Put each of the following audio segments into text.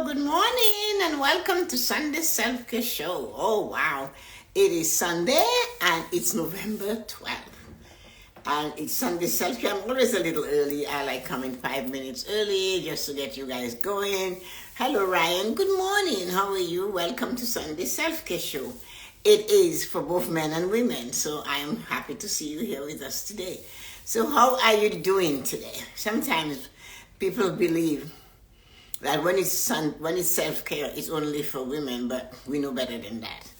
good morning, and welcome to Sunday Self-Care Show. Oh, wow. It is Sunday, and it's November 12th. And it's Sunday Self-Care. I'm always a little early. I like coming 5 minutes early just to get you guys going. Hello, Ryan. Good morning. How are you? Welcome to Sunday Self-Care Show. It is for both men and women, so I am happy to see you here with us today. So how are you doing today? Sometimes people believe that when it's self-care, it's only for women, but we know better than that.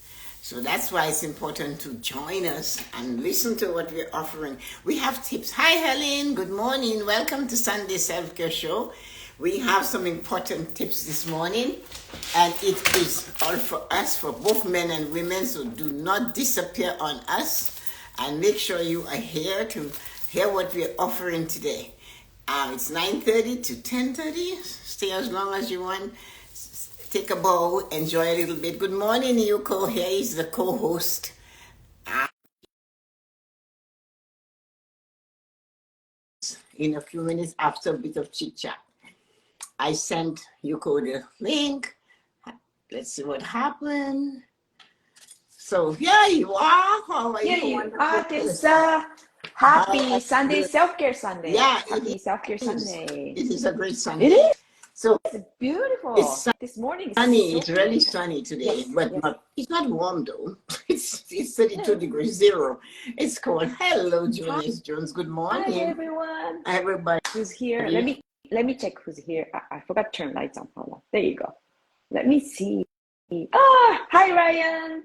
So that's why it's important to join us and listen to what we're offering. We have tips. Hi, Helen. Good morning. Welcome to Sunday Self-Care Show. We have some important tips this morning, and it is all for us, for both men and women, so do not disappear on us, and make sure you are here to hear what we're offering today. It's 9:30 to 10:30. Stay as long as you want. Take a bow, enjoy a little bit. Good morning, Yuko. Here is the co-host. In a few minutes after a bit of chit-chat, I sent Yuko the link. Let's see what happened. So here you are. How are you? Here you are, Tessa. Happy Sunday, Self-Care Sunday. Yeah, happy Self-Care Sunday. It is a great Sunday. It is. So it's beautiful. This morning is sunny. so It's really sunny today, yes, but yes. It's not warm though. It's 32 degrees zero. It's cold. Hello, Jonas Jones. Good morning. Hi everyone. Everybody Who's here? Let me check who's here. I forgot to turn lights on. Hold on. There you go. Let me see. Hi Ryan.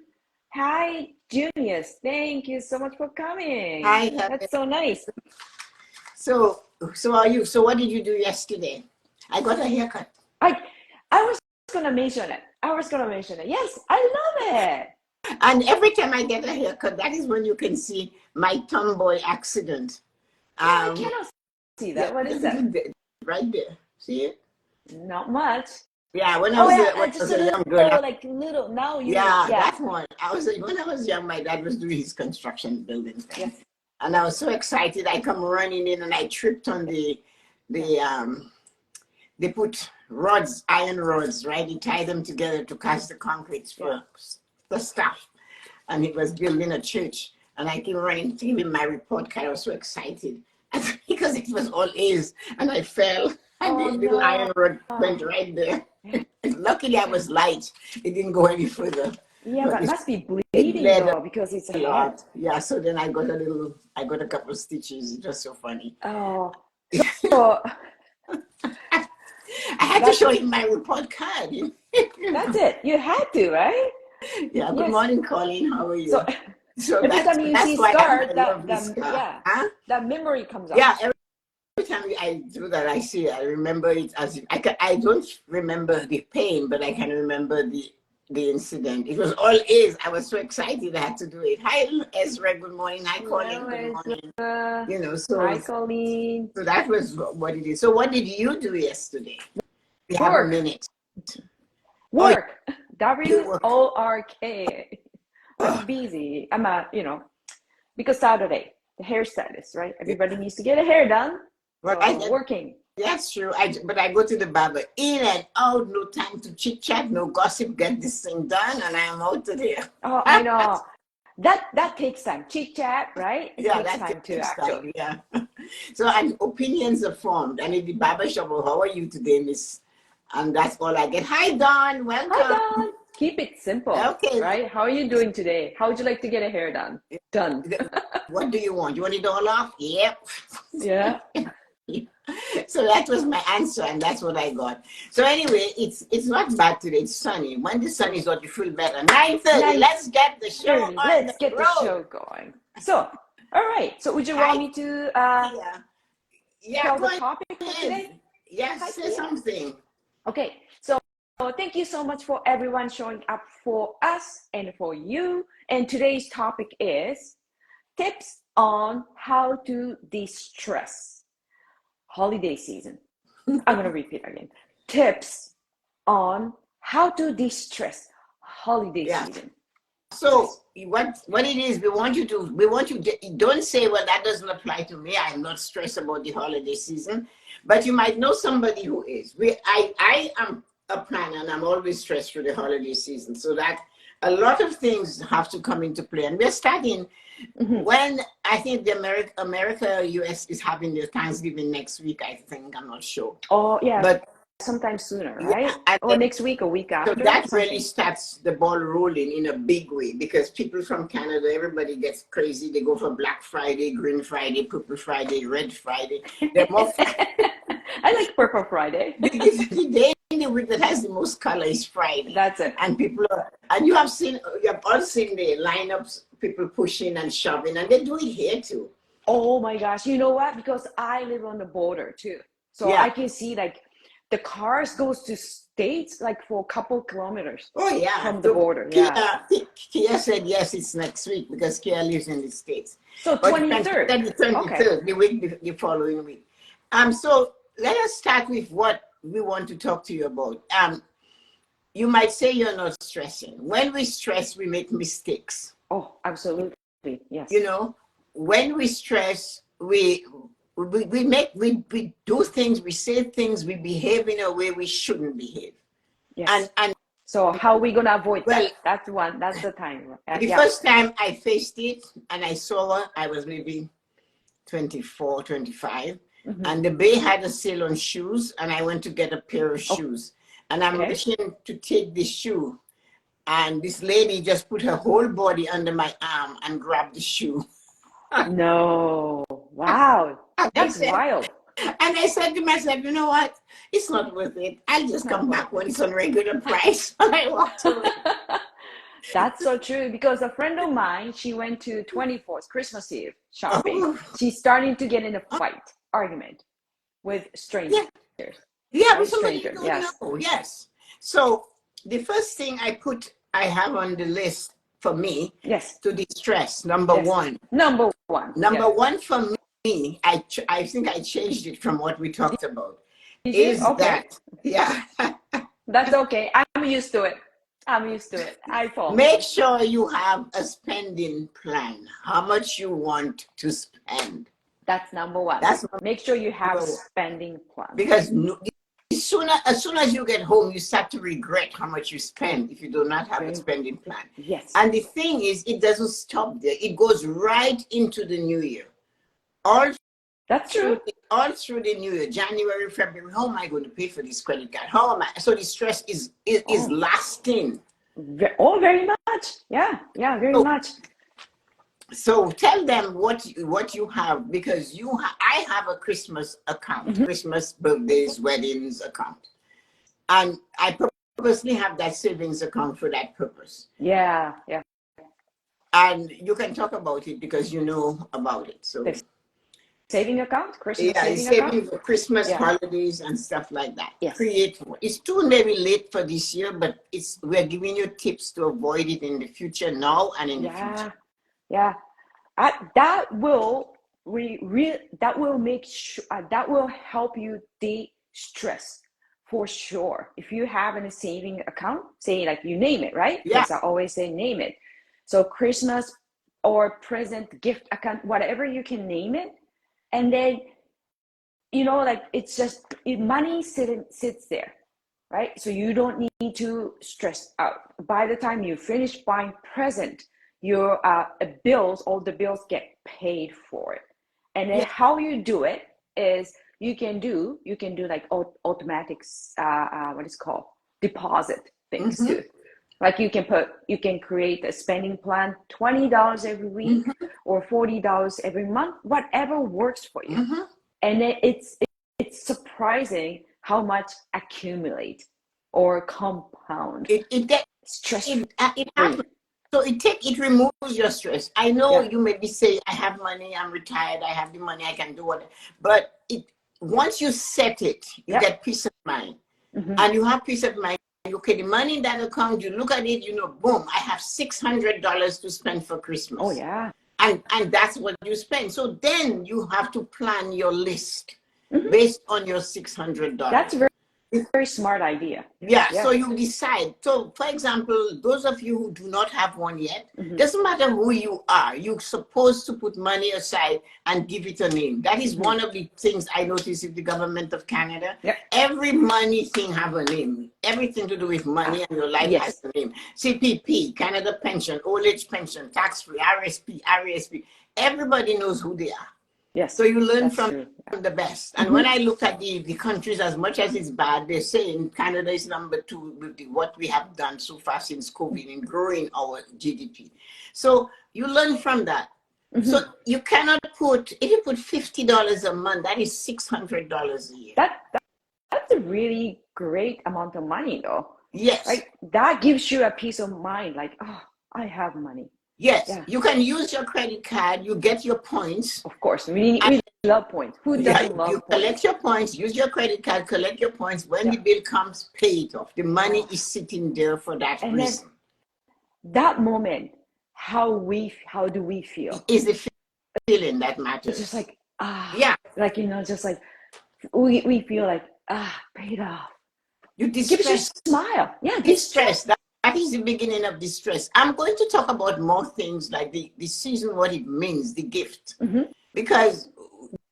Hi Junius. Thank you so much for coming. Hi. That's so nice. So are you? So what did you do yesterday? I got a haircut. I was gonna mention it. Yes, I love it. And every time I get a haircut, that is when you can see my tomboy accident. I cannot see that. What is that? Right there. See it? Not much. Yeah, when I was a young girl. Like little. Now you. Yeah, that one. When I was young, my dad was doing his construction building thing. Yes. And I was so excited. I come running in and I tripped on they put rods, iron rods, right? He tied them together to cast the concrete for the stuff. And he was building a church. And I came running to give him my report card. I was so excited. Because it was all A's. And I fell. And the little iron rod went right there. Luckily, I was light. It didn't go any further. Yeah, but it must be bleeding though, because it's a lot. Yeah, so then I got a couple of stitches. It was so funny. Oh. So, I had to show him my report card. That's it. You had to, right? Yeah. Good morning, Colleen. How are you? So every time you see scar, that memory comes up. Yeah. Every time I do that, I remember it as if I don't remember the pain, but I can remember the incident. It was all A's. I was so excited I had to do it. Hi, Ezra. Good morning. Hi, Colleen. Good morning. Hi, Colleen. So that was what it is. So what did you do yesterday? We have a minute. Work. W-O-R-K. I'm busy. I'm because Saturday, the hairstylist, right? Everybody needs to get a hair done. But working. That's true. But I go to the barber in and out, no time to chit chat, no gossip, get this thing done, and I'm out of there. Oh, I know. That takes time. Chit chat, right? That takes time too, actually. Yeah. So and opinions are formed. And in the barber shop, how are you today, Miss? And that's all I get. Hi, Dawn. Welcome. Hi, Dawn. Keep it simple. Okay. Right? How are you doing today? How would you like to get a hair done? Done. What do you want? You want it all off? Yep. Yeah. So that was my answer, and that's what I got. So anyway, it's not bad today. It's sunny. When the sun is out, you feel better. 9:30. Let's get the show on. Let's get the show going. So, all right. So would you want me to tell the topic for today? Yes, say something. Okay. So thank you so much for everyone showing up for us and for you. And today's topic is tips on how to de-stress. Holiday season. I'm going to repeat again. Tips on how to de-stress holiday season. So what it is, we want you don't say, well, that doesn't apply to me. I'm not stressed about the holiday season, but you might know somebody who is. I am a plan, and I'm always stressed through the holiday season, so that a lot of things have to come into play. And we're starting when I think the America, US is having their Thanksgiving next week, I think. I'm not sure. Oh, yeah, But sometime sooner, yeah, right? and Or next week or week so after, that really something. starts the ball rolling in a big way, because people from Canada, everybody gets crazy. They go for Black Friday, Green Friday, Purple Friday, Red Friday. They're more I like Purple Friday. the day in the week that has the most color is Friday. That's it. And people are, and you have all seen the lineups, people pushing and shoving, and they do it here too. Oh my gosh, you know what? Because I live on the border too. So Yeah. I can see like the cars goes to states like for a couple kilometers Oh yeah. from the So border. Yeah. Kia said yes, it's next week, because Kia lives in the States. So But 23rd. then the 23rd, Okay. the week, the following week. So let us start with what we want to talk to you about. You might say you're not stressing. When we stress, we make mistakes. Oh, absolutely. Yes. You know, when we stress, we do things, we say things, we behave in a way we shouldn't behave. Yes. And So how are we gonna avoid well, that? That's the time. the Yeah. first time I faced it and I saw her, I was maybe 24, 25. And the Bay had a sale on shoes, and I went to get a pair of shoes. And I'm reaching to take the shoe, and this lady just put her whole body under my arm and grabbed the shoe. No. Wow. That's wild. And I said to myself, you know what? It's not worth it. I'll just come back when it's on regular price. And I walked away. That's so true, because a friend of mine, she went to 24th Christmas Eve shopping. Oh. She's starting to get in a argument with strangers. Yeah, Right? with somebody you Stranger. don't Yes. know. Yes. So the first thing I have on the list for me Yes. to distress, number one. Number one. Number one for me, I think I changed it from what we talked about. Did you? Is that, yeah. That's okay. I'm used to it. I fall. Make sure you have a spending plan. How much you want to spend. That's number one. Make sure you have a spending plan. Because as soon as you get home, you start to regret how much you spend if you do not have a spending plan. Yes. And the thing is, it doesn't stop there. It goes right into the new year. That's true. All through the new year, January, February. How am I going to pay for this credit card? How am I? So the stress is lasting. Oh, very much. Yeah, very much. So tell them what you have, because I have a Christmas account, Christmas, birthdays, weddings account, and I purposely have that savings account for that purpose. Yeah. And you can talk about it because you know about it. So saving account, Christmas saving account? For Christmas, holidays, and stuff like that. Yes. Create one. It's too very late for this year, but we're giving you tips to avoid it in the future, now and in the future. Yeah. That will that will help you de-stress for sure. If you have a saving account, say like you name it, right? Yeah. Because I always say name it. So Christmas or present gift account, whatever you can name it. And then, like it's just money sits there, right? So you don't need to stress out. By the time you finish buying present, your all the bills get paid for it. And then how you do it is you can do like automatic what is called deposit things too. Like you can create a spending plan, $20 every week or $40 every month, whatever works for you. And then it's surprising how much accumulate or compound. It stress. It happens. So it removes your stress. I know you maybe say, I have money, I'm retired, I have the money, I can do whatever. But once you set it, you get peace of mind. And you have peace of mind. Okay, the money in that account, you look at it, boom, I have $600 to spend for Christmas. Oh, yeah. And that's what you spend. So then you have to plan your list based on your $600. That's very very smart idea. Yeah, Yeah. so you decide. So, for example, those of you who do not have one yet, doesn't matter who you are, you're supposed to put money aside and give it a name. That is one of the things I noticed in the government of Canada. Yep. Every money thing have a name. Everything to do with money and your life Yes. has a name. CPP, Canada Pension, Old Age Pension, Tax-Free, RSP, RASP. Everybody knows who they are. Yes. So you learn That's from true. the best. And when I look at the countries, as much as it's bad, they're saying Canada is number 2 with what we have done so far since COVID in growing our GDP. So you learn from that. So you cannot put, if you put $50 a month, that is $600 a year. That's a really great amount of money, though. Yes. Right? That gives you a peace of mind, like, oh, I have money. Yes. Yeah. You can use your credit card, you get your points. Of course, we love points. Who doesn't love you points? collect your points, use your credit card, collect your points. When the bill comes, pay it off. The money is sitting there for that reason. Then, that moment, how do we feel? Is the feeling that matters. It's just like, yeah, like, just like, we feel like, paid off. You gives you a smile. Yeah, distress. That is the beginning of distress. I'm going to talk about more things like the season, what it means, the gift. Because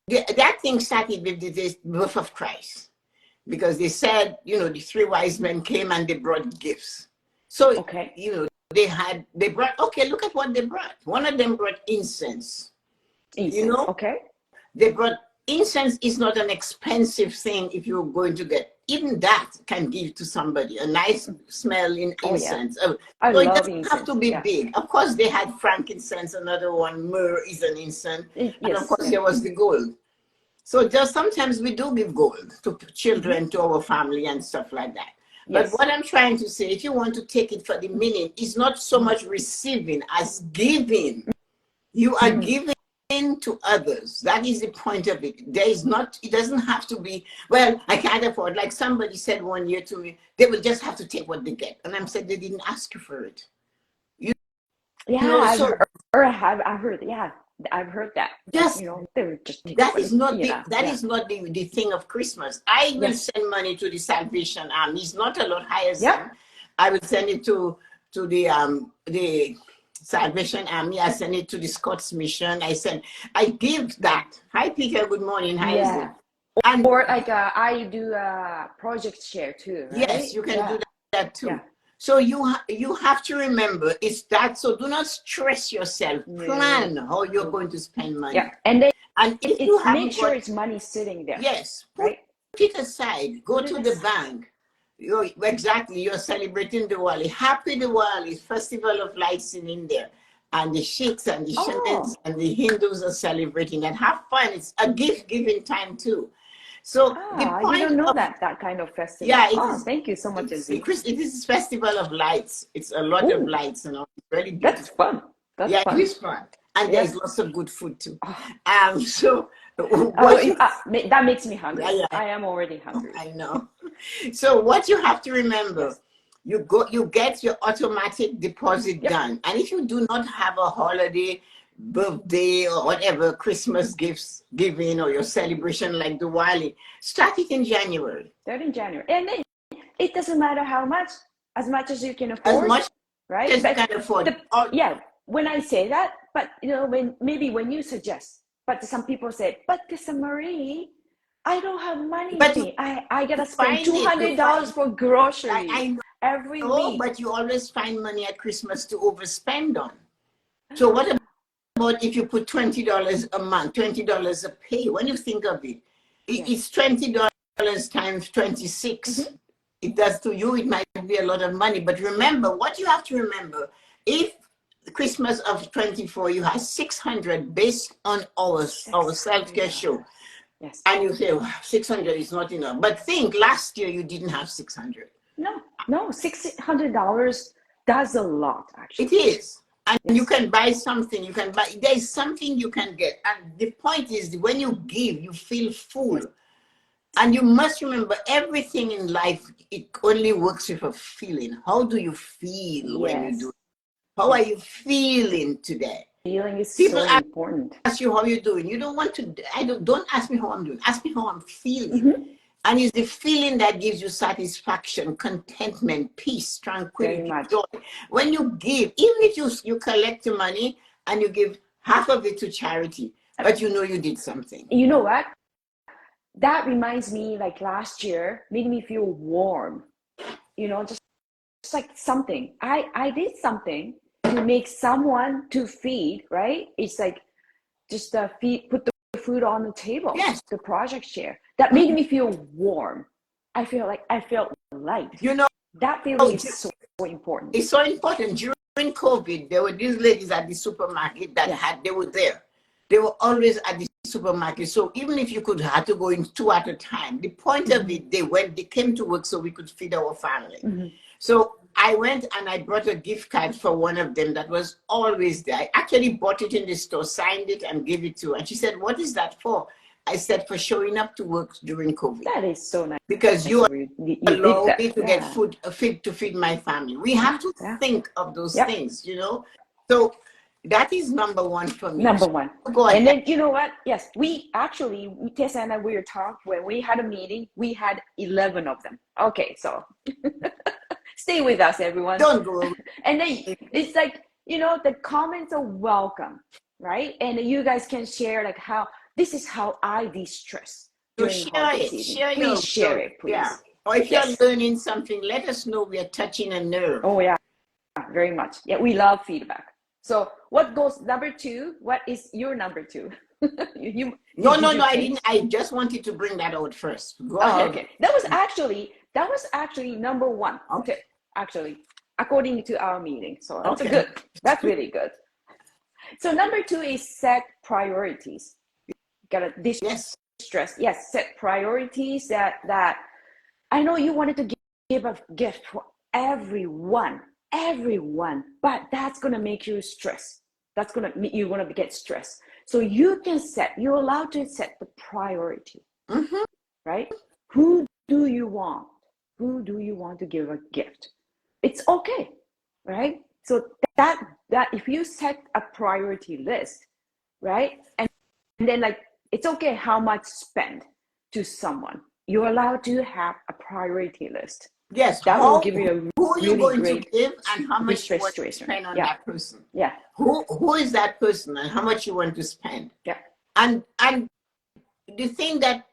that thing started with the birth of Christ. Because they said, the 3 wise men came and they brought gifts. So, they brought, look at what they brought. One of them brought incense. They brought incense is not an expensive thing if you're going to get. Even that can give to somebody a nice smelling incense. I so love it doesn't incense. have to be big. Of course, they had frankincense, another one, myrrh is an incense. And of course, there was the gold. So just sometimes we do give gold to children, to our family and stuff like that. But what I'm trying to say, if you want to take it for the meaning, is not so much receiving as giving. You are giving to others. That is the point of it. It doesn't have to be, well, I can't afford. Like somebody said one year to me, they will just have to take what they get. And I'm saying they didn't ask you for it. I've heard that. Just, they were just that is not the thing of Christmas. I will send money to the Salvation Army. It's not a lot higher than I will send it to the Salvation Army. I send it to the Scots Mission. I give that. Hi Peter, good morning. Hi. And or like I do a project share too, right? Yes, you can do that too. Yeah. So you have to remember it's that. So do not stress yourself. Plan how you're going to spend money. Yeah, and if you make sure it's money sitting there. Yes, right. Put it aside. Go to the bank. You're celebrating Diwali. Happy Diwali, Festival of Lights in India. And the Sikhs and the Shamans and the Hindus are celebrating and have fun. It's a gift-giving time too. So the point you don't know that kind of festival. Yeah, thank you so much, Aziz. It is Festival of Lights. It's a lot of lights, It's really beautiful. That's fun. It is fun. And there's lots of good food too. So that makes me hungry. I am already hungry. I know. So what you have to remember, you get your automatic deposit done. And if you do not have a holiday, birthday or whatever, Christmas gifts giving or your celebration like Diwali, start it in January. Start in January. And then it doesn't matter how much, as much as you can afford. As much right? as you can afford. When I say that, but when you suggest, but some people say, but Tessa-Marie, I don't have money. I gotta spend $200 for groceries every week. But you always find money at Christmas to overspend on. So what about if you put $20 a month, $20 a pay? When you think of it, it's $20 times 26. It does to you, it might be a lot of money. But remember, what you have to remember, if Christmas of 24, you have 600 based on our self-care show. Yes. And you say, 600 is not enough. But think, last year you didn't have 600. No, $600 does a lot, actually. It is. And you can buy something, there's something you can get. And the point is, when you give, you feel full. And you must remember, everything in life, it only works with a feeling. How do you feel when you do it? How are you feeling today? Feeling is so important. Ask you how you're doing. You don't want to, don't ask me how I'm doing. Ask me how I'm feeling. And it's the feeling that gives you satisfaction, contentment, peace, Very tranquility, much. joy. When you give, even if you collect your money and you give half of it to charity, but you know you did something. You know what? That reminds me, like last year, made me feel warm. Just like something. I did something to make someone to feed, right? It's like just put the food on the table. Yes. The project share. That made me feel warm. I felt light. That feeling is so important. It's so important. During COVID, there were these ladies at the supermarket that they were there. They were always at the supermarket. So even if you had to go in 2 at a time, the point of it, they came to work so we could feed our family. So I went and I brought a gift card for one of them that was always there. I actually bought it in the store, signed it, and gave it to her. And she said, "What is that for?" I said, "For showing up to work during COVID." That is so nice. Because you allow me to get food to feed my family. We have to think of those things, So that is number one for me. Number one. Go ahead. And then you know what? Yes, we actually, Tessa and I, we were talking when we had a meeting. We had 11 of them. Okay, so stay with us, everyone. Don't go. And then it's like, the comments are welcome, right? And you guys can share like this is how I de-stress during holiday season. Please share it, please. Yeah. Or if you're learning something, let us know. We are touching a nerve. Oh yeah, very much. Yeah, we love feedback. So what goes number 2? What is your number 2? No, I didn't. I just wanted to bring that out first. Go ahead. Okay. That was actually number 1. Okay. Actually, according to our meeting. So that's good. That's really good. So number 2 is set priorities. Got to distress. Yes, set priorities that I know you wanted to give a gift for everyone, but that's going to make you stress. That's going to you're going to get stressed. So you're allowed to set the priority, right? Who do you want to give a gift? It's okay, right? So that if you set a priority list, right? And then like, it's okay how much spend to someone. You're allowed to have a priority list. Yes, that will give you a who are you really going great to give and how much you want to spend on that person. Yeah. Who is that person and how much you want to spend. Yeah. And the thing that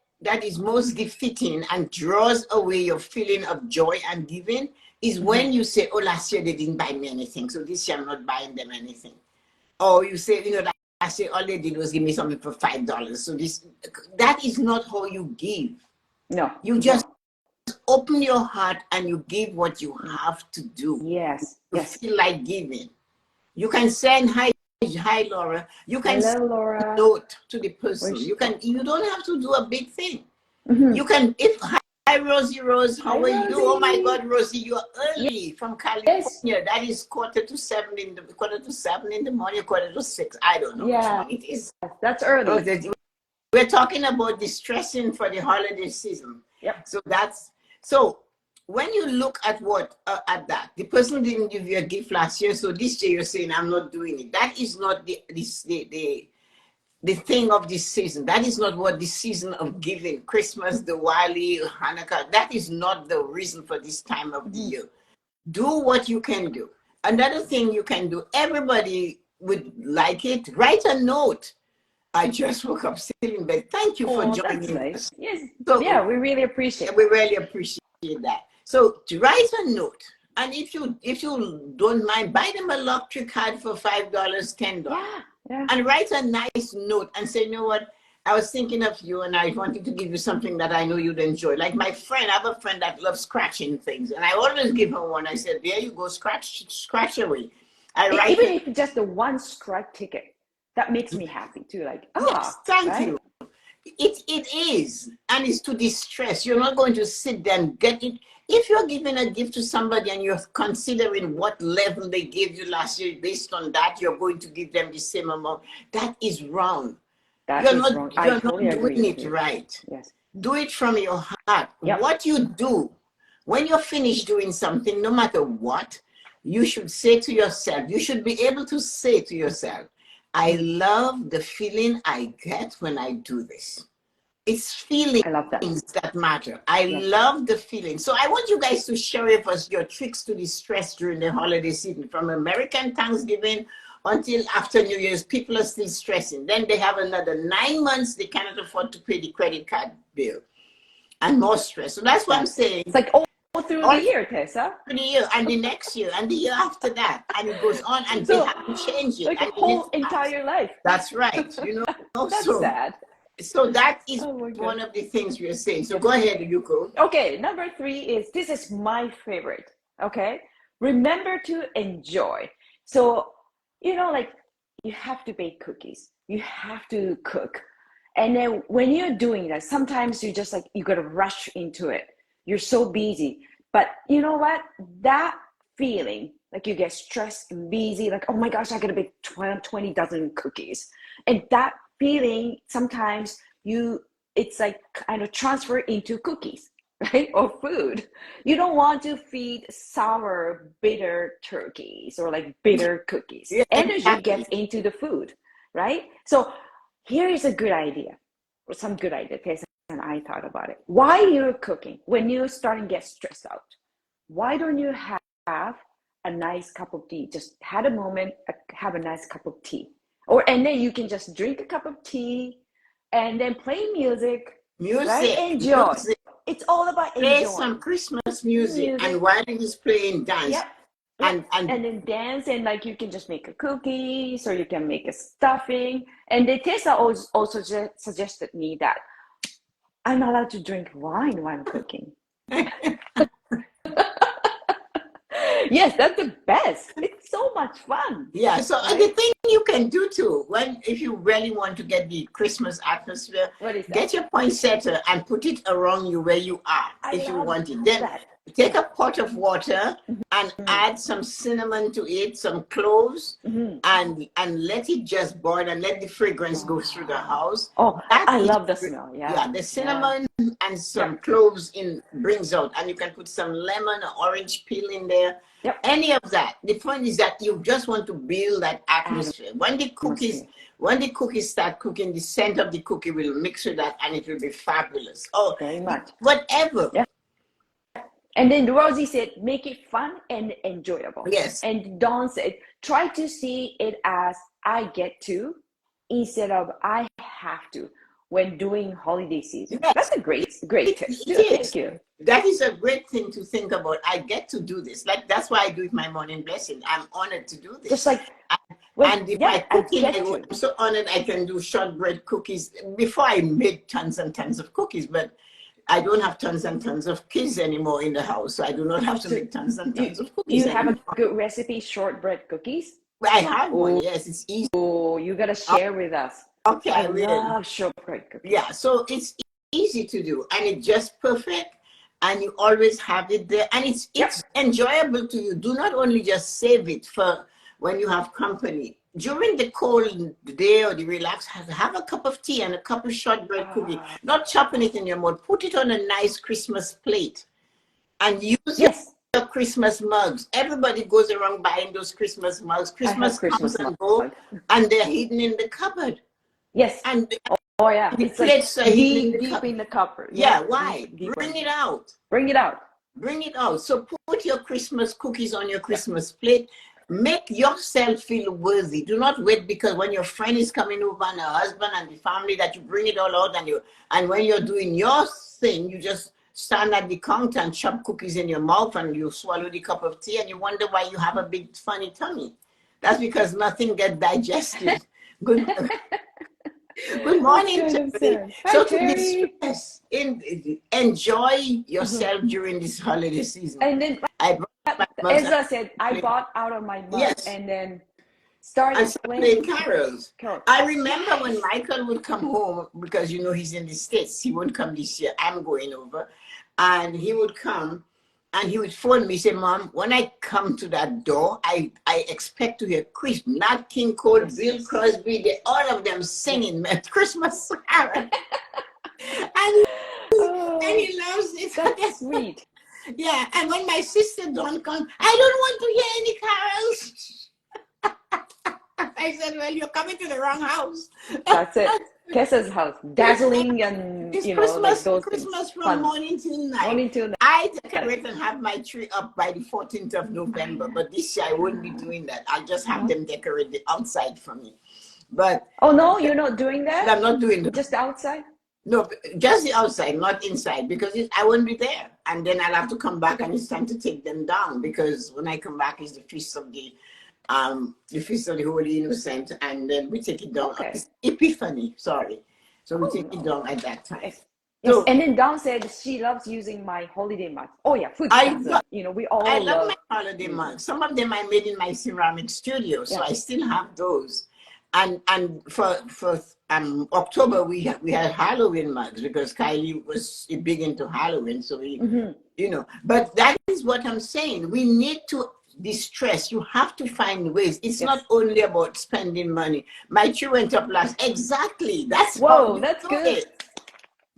is most defeating and draws away your feeling of joy and giving is when you say, "Oh, last year they didn't buy me anything, so this year I'm not buying them anything." Or you say, last year all they did was give me something for $5. So that is not how you give. No. You just open your heart and you give what you have to do. Yes. You feel like giving. You can send hi Laura. You can send a note to the person. You don't have to do a big thing. You can hi Rosie Rose, how are you? Oh my God, Rosie, you're early from California. Yes. That is 6:45 in the morning, 6:45. I don't know which one it is. That's early. We're talking about distressing for the holiday season. Yep. So when you look at at that, the person didn't give you a gift last year, so this year you're saying, "I'm not doing it." That is not the thing of this season. That is not what the season of giving, Christmas, Diwali, Hanukkah, that is not the reason for this time of the year. Do what you can do. Another thing you can do, everybody would like it, write a note. "I just woke up still in bed. Thank you for joining us." Yes. So, we really appreciate it. We really appreciate that. So to write a note, and if you don't mind, buy them a lottery card for $5, $10. Yeah. And write a nice note and say, "You know what? I was thinking of you and I wanted to give you something that I know you'd enjoy." Like my friend, I have a friend that loves scratching things, and I always give her one. I said, "There you go, scratch away." Even if just the one scratch ticket, that makes me happy too. Like, yes, thank you. It is, and it's to distress. You're not going to sit there and get it. If you're giving a gift to somebody and you're considering what level they gave you last year, based on that, you're going to give them the same amount. That is wrong. You're not doing it right. Yes. Do it from your heart. Yep. What you do, when you're finished doing something, no matter what, you should say to yourself, you should be able to say to yourself, "I love the feeling I get when I do this." It's feelings I love that. that matter. I love the feeling. So I want you guys to share with us your tricks to distress during the holiday season. From American Thanksgiving until after New Year's, people are still stressing. Then they have another 9 months they cannot afford to pay the credit card bill. And more stress. So that's what I'm saying. It's like all through the year, Tessa. The year and the next year and the year after that, and it goes on, and they haven't changed it. Like a whole entire life. That's right. You know, that's sad. So that is one of the things we are saying. So go ahead, Yuko. Okay, number 3 is, this is my favorite. Okay, remember to enjoy. So, like, you have to bake cookies. You have to cook. And then when you're doing that, sometimes you just you gotta rush into it. You're so busy. But you know what? That feeling, like you get stressed and busy, like, oh my gosh, I gotta bake 20 dozen cookies. And that feeling, sometimes it's like kind of transfer into cookies, right? Or food. You don't want to feed sour, bitter turkeys or like bitter cookies. Yeah, energy gets into the food, right? So here is a good idea, or some good idea, Tessa and I thought about it. While you're cooking, when you're starting to get stressed out, why don't you have a nice cup of tea? Just have a moment, have a nice cup of tea. And then you can just drink a cup of tea and then play music. Right? Enjoy. Music. It's all about enjoying. Play some Christmas music. And while it is playing, dance. Yep. And then dance, and like you can just make a cookie, so you can make a stuffing. And then Tessa also suggested me that I'm not allowed to drink wine while I'm cooking. Yes, that's the best. It's so much fun. Yeah, so right? The thing you can do too, if you really want to get the Christmas atmosphere, get your poinsettia and put it around you where you are, if you want it. Then take a pot of water and add some cinnamon to it, some cloves, and let it just boil and let the fragrance go through the house. Oh, I love the smell. Yeah, the cinnamon and some cloves brings out, and you can put some lemon or orange peel in there. Yep. Any of that. The point is that you just want to build that atmosphere. When the cookies start cooking, the scent of the cookie will mix with that, and it will be fabulous. Oh, very much. Whatever. Yeah. And then Rosie said, make it fun and enjoyable. Yes. And Dawn said, try to see it as I get to instead of I have to when doing holiday season. Yes. That's a great tip. Thank you. That is a great thing to think about. I get to do this. Like, that's why I do it my morning blessing. I'm honored to do this. Just like, and if I cook I'm so honored I can do shortbread cookies. Before I made tons and tons of cookies, but I don't have tons and tons of kids anymore in the house, so I do not have to make tons and tons of cookies. You have a good recipe, shortbread cookies? I have one, yes. It's easy. Oh, you got to share with us. Okay, I love shortbread cookies. Yeah, so it's easy to do, and it's just perfect, and you always have it there, and it's enjoyable to you. Do not only just save it for when you have company. During the cold day or the relax, have a cup of tea and a cup of shortbread cookie. Not chopping it in your mouth. Put it on a nice Christmas plate, and use your Christmas mugs. Everybody goes around buying those Christmas mugs. Christmas comes and go, and they're hidden in the cupboard. Yes. And oh yeah, the plates are deep in the cupboard. Yeah, why? Bring it out. Bring it out. Bring it out. So put your Christmas cookies on your Christmas plate. Make yourself feel worthy. Do not wait because when your friend is coming over and her husband and the family that you bring it all out, and when you're doing your thing, you just stand at the counter and chop cookies in your mouth and you swallow the cup of tea and you wonder why you have a big funny tummy. That's because nothing gets digested. Good morning, Terry. So to distress, enjoy yourself during this holiday season. And then as I said, I bought out of my mug and then started playing carols. I remember when Michael would come home, because he's in the States. He won't come this year. I'm going over. And he would come and he would phone me, say, Mom, when I come to that door, I expect to hear Chris, Nat King Cole, Bill Crosby, all of them singing Christmas carol. And he loves it. That's sweet. Yeah, and when my sister don't come, I don't want to hear any carols. I said, well, you're coming to the wrong house. That's it. Tessa's house, dazzling and It's like Christmas, those things. Christmas from Fun. morning till night. Morning till night. I decorate and have my tree up by the 14th of November, but this year I won't be doing that. I'll just have them decorate the outside for me. But oh no, you're not doing that? I'm not doing that. Just outside? No, just the outside, not inside, because I won't be there. And then I'll have to come back and it's time to take them down, because when I come back, it's the feast of the Holy Innocent, and then we take it down. Okay. It's Epiphany, sorry. So we take it down at that time. Yes. So, and then Dawn said she loves using my holiday mugs. Oh yeah, food. We all I love my holiday mugs. Some of them I made in my ceramic studio, so I still have those. And for October we had Halloween mugs, because Kylie was big into Halloween, so we But that is what I'm saying. We need to distress. You have to find ways. It's not only about spending money. My tree went up last. Exactly. That's that's good. It.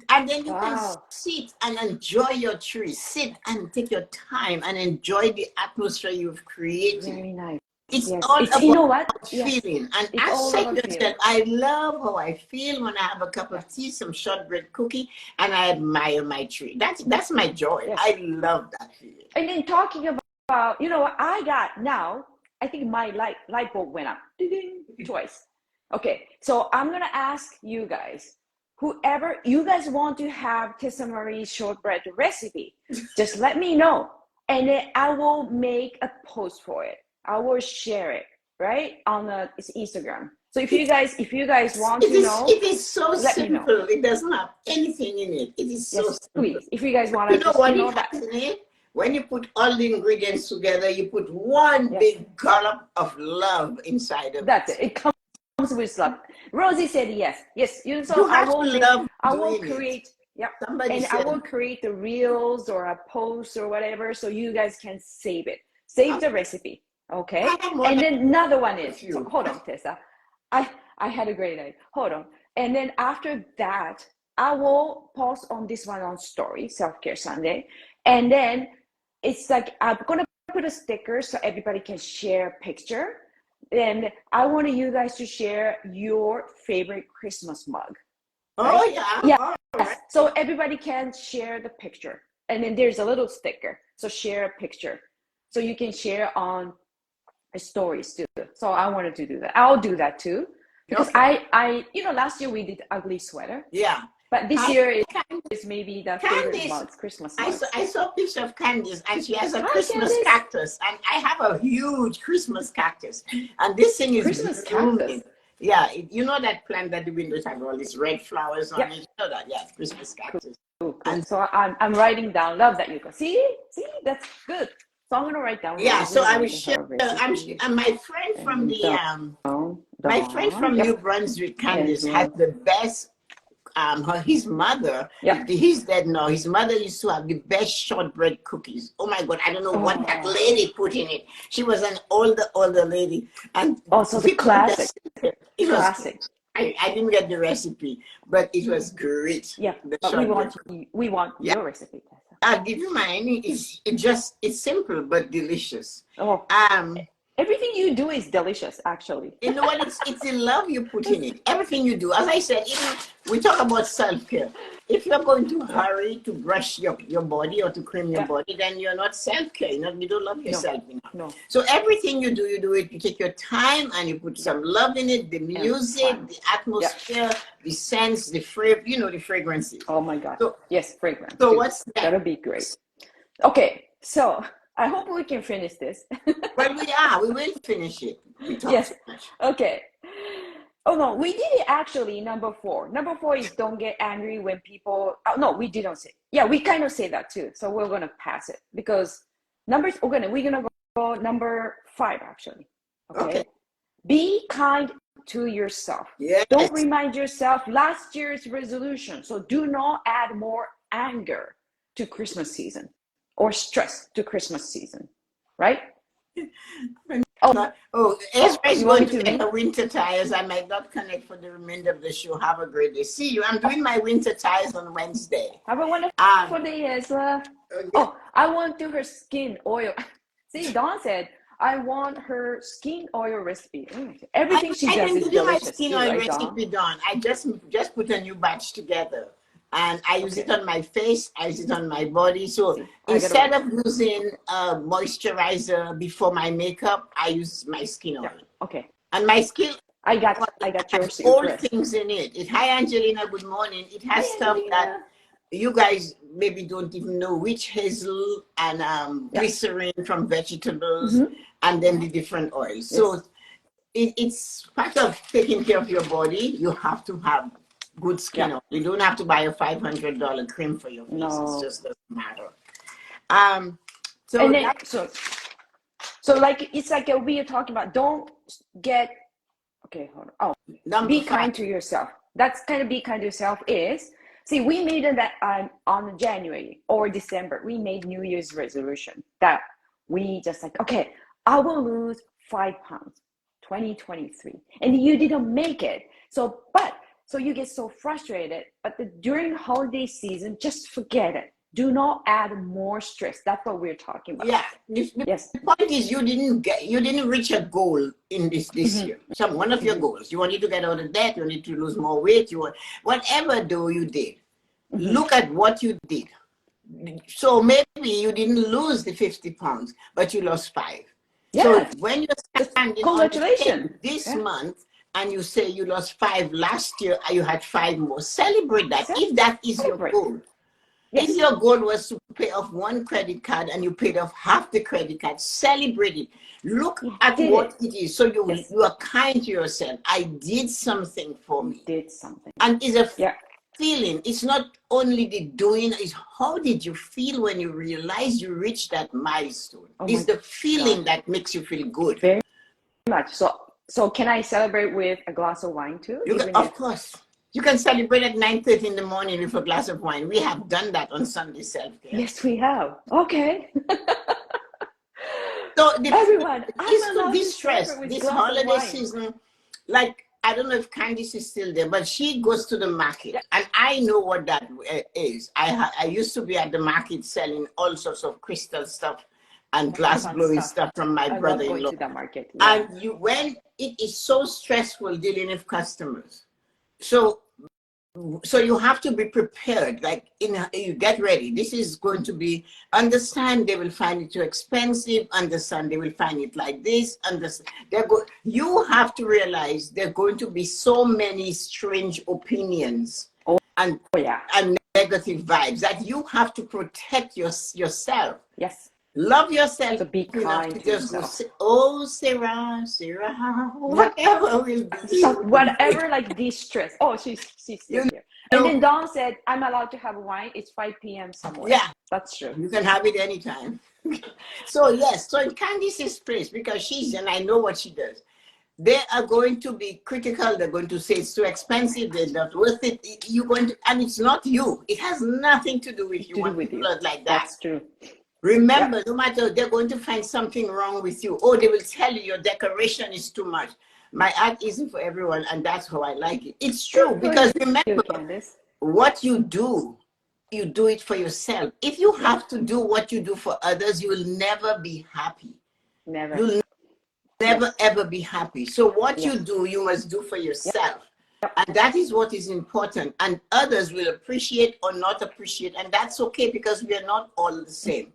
And then you can sit and enjoy your tree. Sit and take your time and enjoy the atmosphere you've created. Very nice. It's all about you know what? feeling. And I said to yourself, I love how I feel when I have a cup of tea, some shortbread cookie, and I admire my tree. That's my joy. Yes. I love that feeling. And then talking about, what I got now, I think my light bulb went up twice. Okay, so I'm going to ask you guys, whoever you guys want to have Tessa-Marie's shortbread recipe, just let me know. And then I will make a post for it. I will share it, right, on it's Instagram. So if you guys want to know, it is so simple. It doesn't have anything in it. It is so simple. Please, if you guys want to, when you put all the ingredients together, you put one big dollop of love inside of it. That's it. It comes with love. Rosie said yes. So I will create. Yep. I will create the reels or a post or whatever, so you guys can save it. Save the recipe. Okay. And then another one is, so hold on, Tessa. I had a great idea. Hold on. And then after that, I will post on this one on story, Self-Care Sunday. And then it's like, I'm going to put a sticker so everybody can share a picture. And I want you guys to share your favorite Christmas mug. Right? Oh, yeah. Yes. So everybody can share the picture. And then there's a little sticker. So share a picture. So you can share on stories too. So I wanted to do that. I'll do that too. Because I last year we did ugly sweater. Yeah. But this year is maybe the favorite mugs, Christmas mugs. I saw a picture of Candice, and she has a Christmas cactus. And I have a huge Christmas cactus. And this thing is Christmas cactus. Yeah, you know that plant that the windows have all these red flowers on it? You know that? Yeah, Christmas cactus. Cool. And so I'm writing down, love that you go. See, that's good. So I'm gonna write down. Yeah, so I will share. And my friend from New Brunswick, Candice, has the best. His mother, he's dead now. His mother used to have the best shortbread cookies. Oh my God, I don't know what that lady put in it. She was an older lady, and also the classic. Classic. I didn't get the recipe, but it was great. Yeah, but we want your recipe. I'll give you mine. It's simple but delicious. Everything you do is delicious, actually. You know what? It's the love you put in it. Everything you do. As I said, we talk about self-care. If you're going to hurry to brush your body or to cream your body, then you're not self-care. You don't love yourself enough. No. So everything you do it. You take your time and you put some love in it. The music, the atmosphere, the scents, the fragrances. Oh my God. So, yes, fragrance. So what's that? That'll be great. Okay, so I hope we can finish this. Well, we will finish it. Yes. Okay. Oh no, we did it actually. Number 4. Number 4 is don't get angry when people. Oh, no, we didn't say. Yeah, we kind of say that too. So we're gonna pass it because we're gonna go number 5 actually. Okay. Be kind to yourself. Yes. Don't remind yourself last year's resolution. So do not add more anger to Christmas season or stress to Christmas season, right? Ezra is going to get the winter tires. I might not connect for the remainder of the show. Have a great day. See you. I'm doing my winter tires on Wednesday. Have a wonderful day, Ezra. I want to her skin oil. See, Dawn said, I want her skin oil recipe. Everything she I does can is give you my delicious skin too, oil right, Dawn? recipe, Dawn. I just put a new batch together, and I use it Okay. on my face. I use it on my body. So See, I gotta instead write. of using moisturizer before my makeup, I use my skin Yeah. oil. Okay. And my skin oil I got your has all secret. things in it. Hi, Angelina. Good morning. It has Hi, stuff that Angelina. you guys maybe don't even know, witch hazel and Yeah. glycerin from vegetables, Mm-hmm. and then the different oils. Yes. So it's part of taking care of your body. You have to have good Yeah. skin oil. You don't have to buy a $500 cream for your face. It No. just doesn't matter. Um, so And then that so like it's like we are talking about. Don't get okay. Hold on. Oh, number be five. kind to yourself. That's kind of be kind to yourself is see we made it that on January or December we made New Year's resolution that we just like okay I will lose 5 pounds 2023 and you didn't make it so you get so frustrated but during holiday season just forget it, do not add more stress. That's what we're talking about. Yeah, the Yes. point is you didn't reach a goal in this Mm-hmm. year. One of your Mm-hmm. goals. You wanted to get out of debt. You need to lose more weight. You want whatever though you did. Mm-hmm. Look at what you did. So maybe you didn't lose the 50 pounds, but you lost 5. So Yes. when you're Just standing on the congratulations. scale this Yeah. month and you say you lost 5 last year and you had 5 more, celebrate that if that is your Celebrate. goal. If Yes. your goal was to pay off one credit card and you paid off half the credit card, celebrate it. Look You at did what it. it is. So Yes. you are kind to yourself. I did something for You me. did something. And it's a Yeah. feeling. It's not only the doing, it's how did you feel when you realize you reached that milestone. Oh It's my the feeling gosh. that makes you feel good. Very much. So can I celebrate with a glass of wine too? You can, Even if of course, you can celebrate at 9:30 in the morning with a glass of wine. We have done that on Sunday self-care. yes we have. Okay. So the point Everyone, I'm is to allowed to distress celebrate with this glass of holiday wine. season. Like, I don't know if Candice is still there, but she goes to the market, Yeah. and I know what that is. I used to be at the market selling all sorts of crystal stuff and That's glass fun blowing stuff. stuff from my I love going brother-in-law. to that market. Yeah. And when it is so stressful dealing with customers, so you have to be prepared. Like you get ready, this is going to be, understand they will find it too expensive, understand they will find it like this, understand you have to realize there are going to be so many strange opinions Oh, and yeah. negative vibes that you have to protect yourself. Yes. Love yourself So be enough kind to to just go yourself. say, oh Sarah, Yeah. whatever will be, So will be. whatever like de-stress. Oh, she's still You here. And know, then Dawn said, I'm allowed to have wine. It's 5 p.m. somewhere. yeah, That's true. you can have it anytime. So yes, so in Candice's place, because she's, and I know what she does, they are going to be critical. They're going to say it's too expensive. They're not worth it. You're going to, and it's not you. It has nothing to do with you To do when with people you. are like that. That's true. Remember, Yep. no matter, they're going to find something wrong with you. Oh, they will tell you your decoration is too much. My art isn't for everyone, and that's how I like it. It's true, Good for because you, remember, Candice. what you do it for yourself. If you Yep. have to do what you do for others, you will never be happy. Never. You'll never Yes. ever be happy. So what Yes. you do, you must do for Yep. yourself. Yep. And that is what is important. And others will appreciate or not appreciate. And that's okay, because we are not all the same.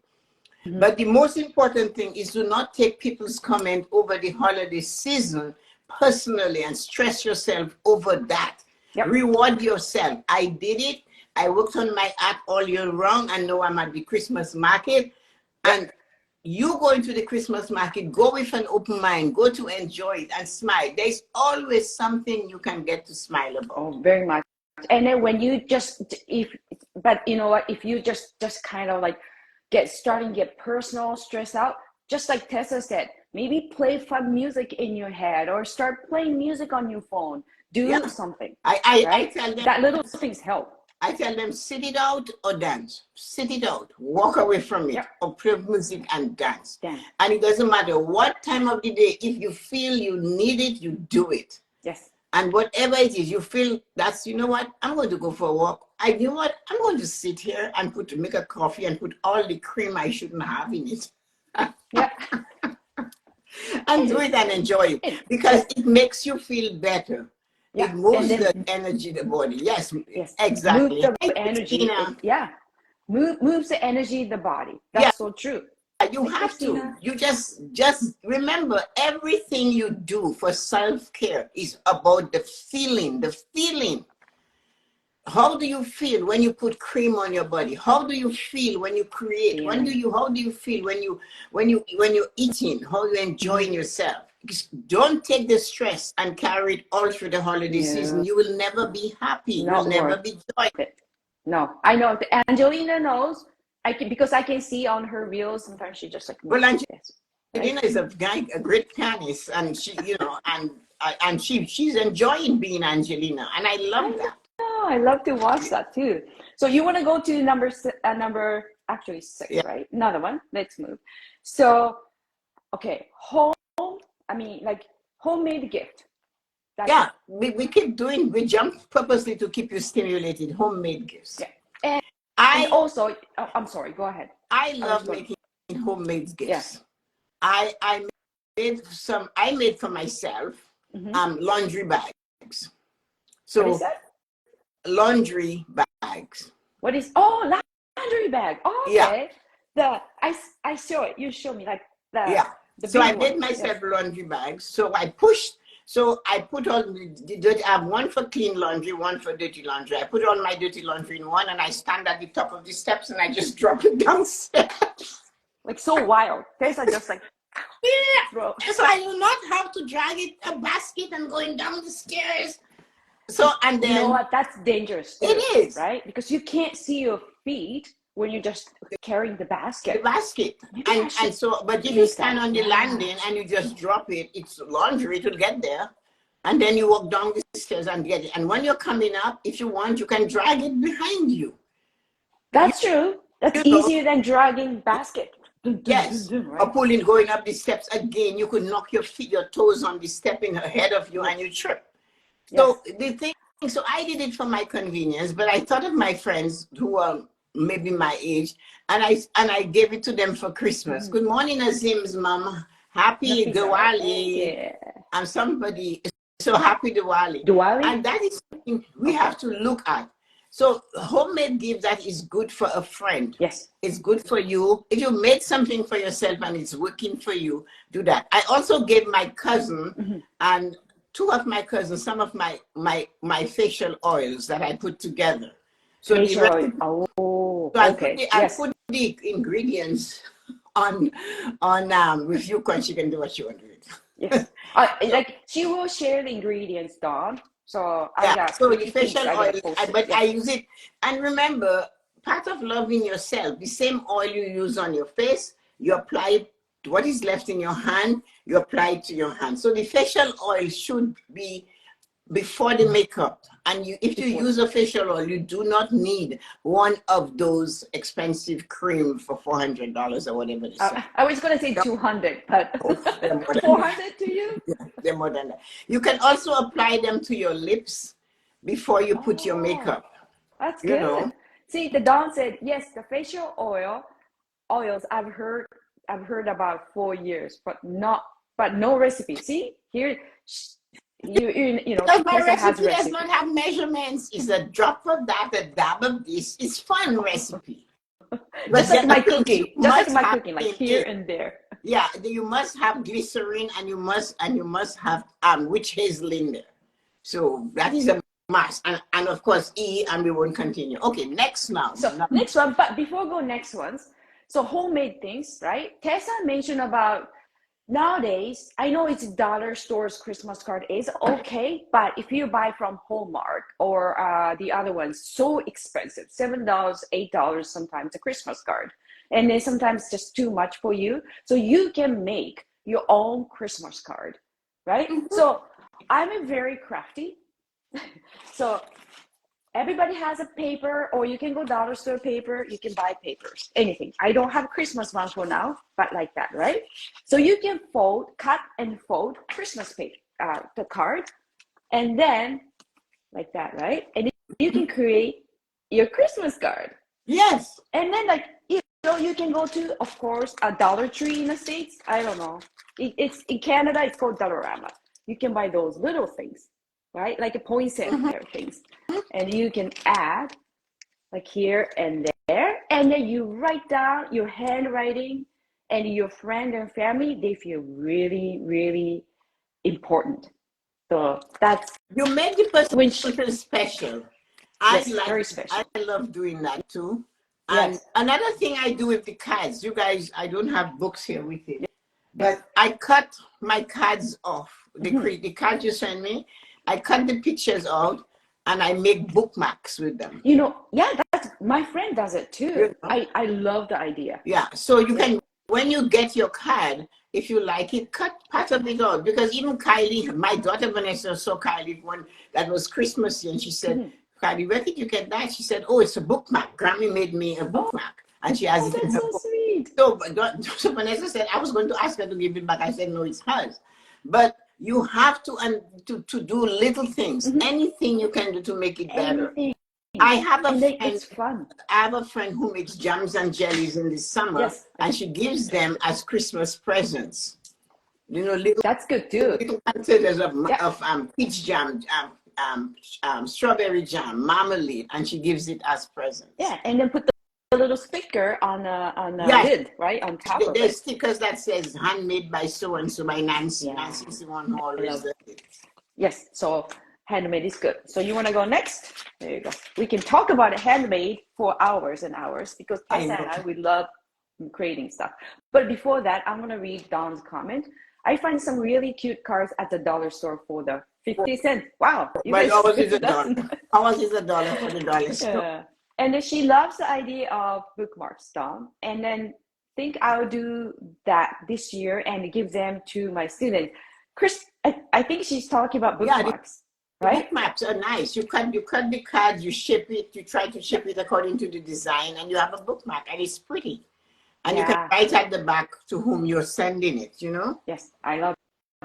Mm-hmm. But the most important thing is to not take people's comment over the holiday season personally and stress yourself over that. Yep. Reward yourself. I did it. I worked on my art all year long, and now I'm at the Christmas market. Yep. And you go into the Christmas market, go with an open mind, go to enjoy it and smile. There's always something you can get to smile about. Oh, very much. And then when you just but you know what, if you just kind of like get personal, stress out, just like Tessa said, maybe play fun music in your head or start playing music on your phone. Do something. I Right? tell them, That little things help. I tell them, sit it out or dance. Sit it out. Walk away from it, Yep. or play music and dance. Dance. And it doesn't matter what time of the day. If you feel you need it, you do it. Yes. And whatever it is, you feel that's, you know what, I'm going to go for a walk. You know what, I'm going to sit here and make a coffee and put all the cream I shouldn't have in it. Yeah. And do it and enjoy it, because it makes you feel better. Yeah. It moves And then, the energy of the body. Yes, yes, exactly. move the energy. Yeah, moves the energy in the body. That's Yeah, so true. you Hey, have to. Christina. You just remember, everything you do for self-care is about the feeling. The feeling. How do you feel when you put cream on your body? How do you feel when you create? How do you feel when you're eating? How you enjoying yourself? Because don't take the stress and carry it all through the holiday season. You will never be happy. You'll Not never worth be joyful. it. No, I know. Angelina knows. Because I can see on her reels. Sometimes she just like Well, moves like this. Angelina is a great pianist, and she, and she's enjoying being Angelina, and I love that. Oh, I love to watch that too. So you want to go to number actually 6, Yeah. right? Another one. Let's move. So, okay, like homemade gift. Yeah, we keep doing. We jump purposely to keep you stimulated. Homemade gifts. Yeah, and also, I'm sorry. Go ahead. I love making homemade gifts. Yeah. I made for myself laundry bags. So what is that? Laundry bags. What is laundry bag? Oh, okay. Yeah. I saw it. You show me like the so I big made one. myself laundry bags. So I put all the dirty. I have one for clean laundry, one for dirty laundry. I put all my dirty laundry in one, and I stand at the top of the steps and I just drop it downstairs. Like so wild. Tessa just like bro. So I do not have to drag a basket and going down the stairs. So and then you know what? That's dangerous too, it is, right? Because you can't see your feet when you're just carrying the basket. The basket. And so, but if you stand on the landing and you just drop it, it's laundry, it will get there. And then you walk down the stairs and get it. And when you're coming up, if you want, you can drag it behind you. That's true. That's easier than dragging basket. Yes. Right? Or pulling, going up the steps again, you could knock your toes on the step in ahead of you and you trip. So the thing, so I did it for my convenience, but I thought of my friends who are maybe my age, and I gave it to them for Christmas. Good morning, Azim's mom. Happy Diwali. Yeah. And somebody, so happy Diwali. And that is something we have to look at. So homemade gift that is good for a friend. Yes. It's good for you. If you made something for yourself and it's working for you, do that. I also gave my cousin and 2 of my cousins some of my facial oils that I put together. So facial oil. I put the ingredients on with you, because she can do what she wants with it. Yes. Like she will share the ingredients, Dawn. So so the facial oil, I use it. And remember, part of loving yourself, the same oil you use on your face, you apply it to what is left in your hand, you apply it to your hand. So the facial oil should be before the makeup. And if you use a facial oil, you do not need one of those expensive cream for $400 or whatever it is. I was going to say 200, but 400 to you? Yeah, they're more than that. You can also apply them to your lips before you put your makeup. That's good. See, the Dawn said, yes, the facial oils I've heard about 4 years, but no recipe. See, here you know, because my recipe does not have measurements. It's a drop of that, a dab of this. It's fun recipe. Just like my cooking. Like here and there. Yeah, you must have glycerin, and you must have witch hazel in there. So that is a must. And of course and we won't continue. Okay, next now. So next one, but before we go next ones, so homemade things, right? Tessa mentioned about nowadays, I know it's dollar stores Christmas card is okay, but if you buy from Hallmark or the other ones, so expensive, $7, $8 sometimes a Christmas card. And then sometimes just too much for you. So you can make your own Christmas card, right? So I'm very crafty. So everybody has a paper, or you can go dollar store paper, you can buy papers, anything. I don't have Christmas one for now, but like that, right? So you can cut and fold Christmas paper, the card, and then like that, right? And you can create your Christmas card. Yes. And then you can go to, of course, a Dollar Tree in the States. I don't know. It's in Canada, it's called Dollarama. You can buy those little things, right? Like a poinsettia things. And you can add like here and there. And then you write down your handwriting, and your friend and family, they feel really, really important. So that's You make the person when she, feel special. yes, very special. I love doing that too. And Yes. another thing I do with the cards, you guys, I don't have books here with it, but I cut my cards off. The cards you send me, I cut the pictures out and I make bookmarks with them. You know, yeah, that's my friend does it too. You know? I love the idea. Yeah, so you can, when you get your card, if you like it, cut part of it out. Because even Kylie, my daughter Vanessa saw Kylie one that was Christmas, and she said, Kylie, where did you get that? She said, oh, it's a bookmark. Grammy made me a bookmark. And she has it in her so book. Sweet. So Vanessa said, I was going to ask her to give it back. I said, no, it's hers. But you have to do little things, anything you can do to make it better. Anything. I have a friend. It's fun. I have a friend who makes jams and jellies in the summer, and she gives them as Christmas presents. You know, little. That's good too. Little containers of peach jam, strawberry jam, marmalade, and she gives it as presents. Yeah, and then put the little sticker on the lid, right on top of it. There's stickers that says handmade by so and so by Nancy. Nancy's the one who always does it. Yes, so handmade is good. So you want to go next? There you go. We can talk about handmade for hours and hours because Tessa and I, we love creating stuff. But before that, I'm going to read Dawn's comment. I find some really cute cards at the dollar store for the 50 cents. Wow. Ours is $1. Ours is $1 for the dollar store. And then she loves the idea of bookmarks, Dawn. And then think I'll do that this year and give them to my students. Chris, I think she's talking about bookmarks. Right? Bookmarks are nice. You cut the cards, you shape it, you try to shape it according to the design, and you have a bookmark, and it's pretty. And you can write at the back to whom you're sending it, you know? Yes, I love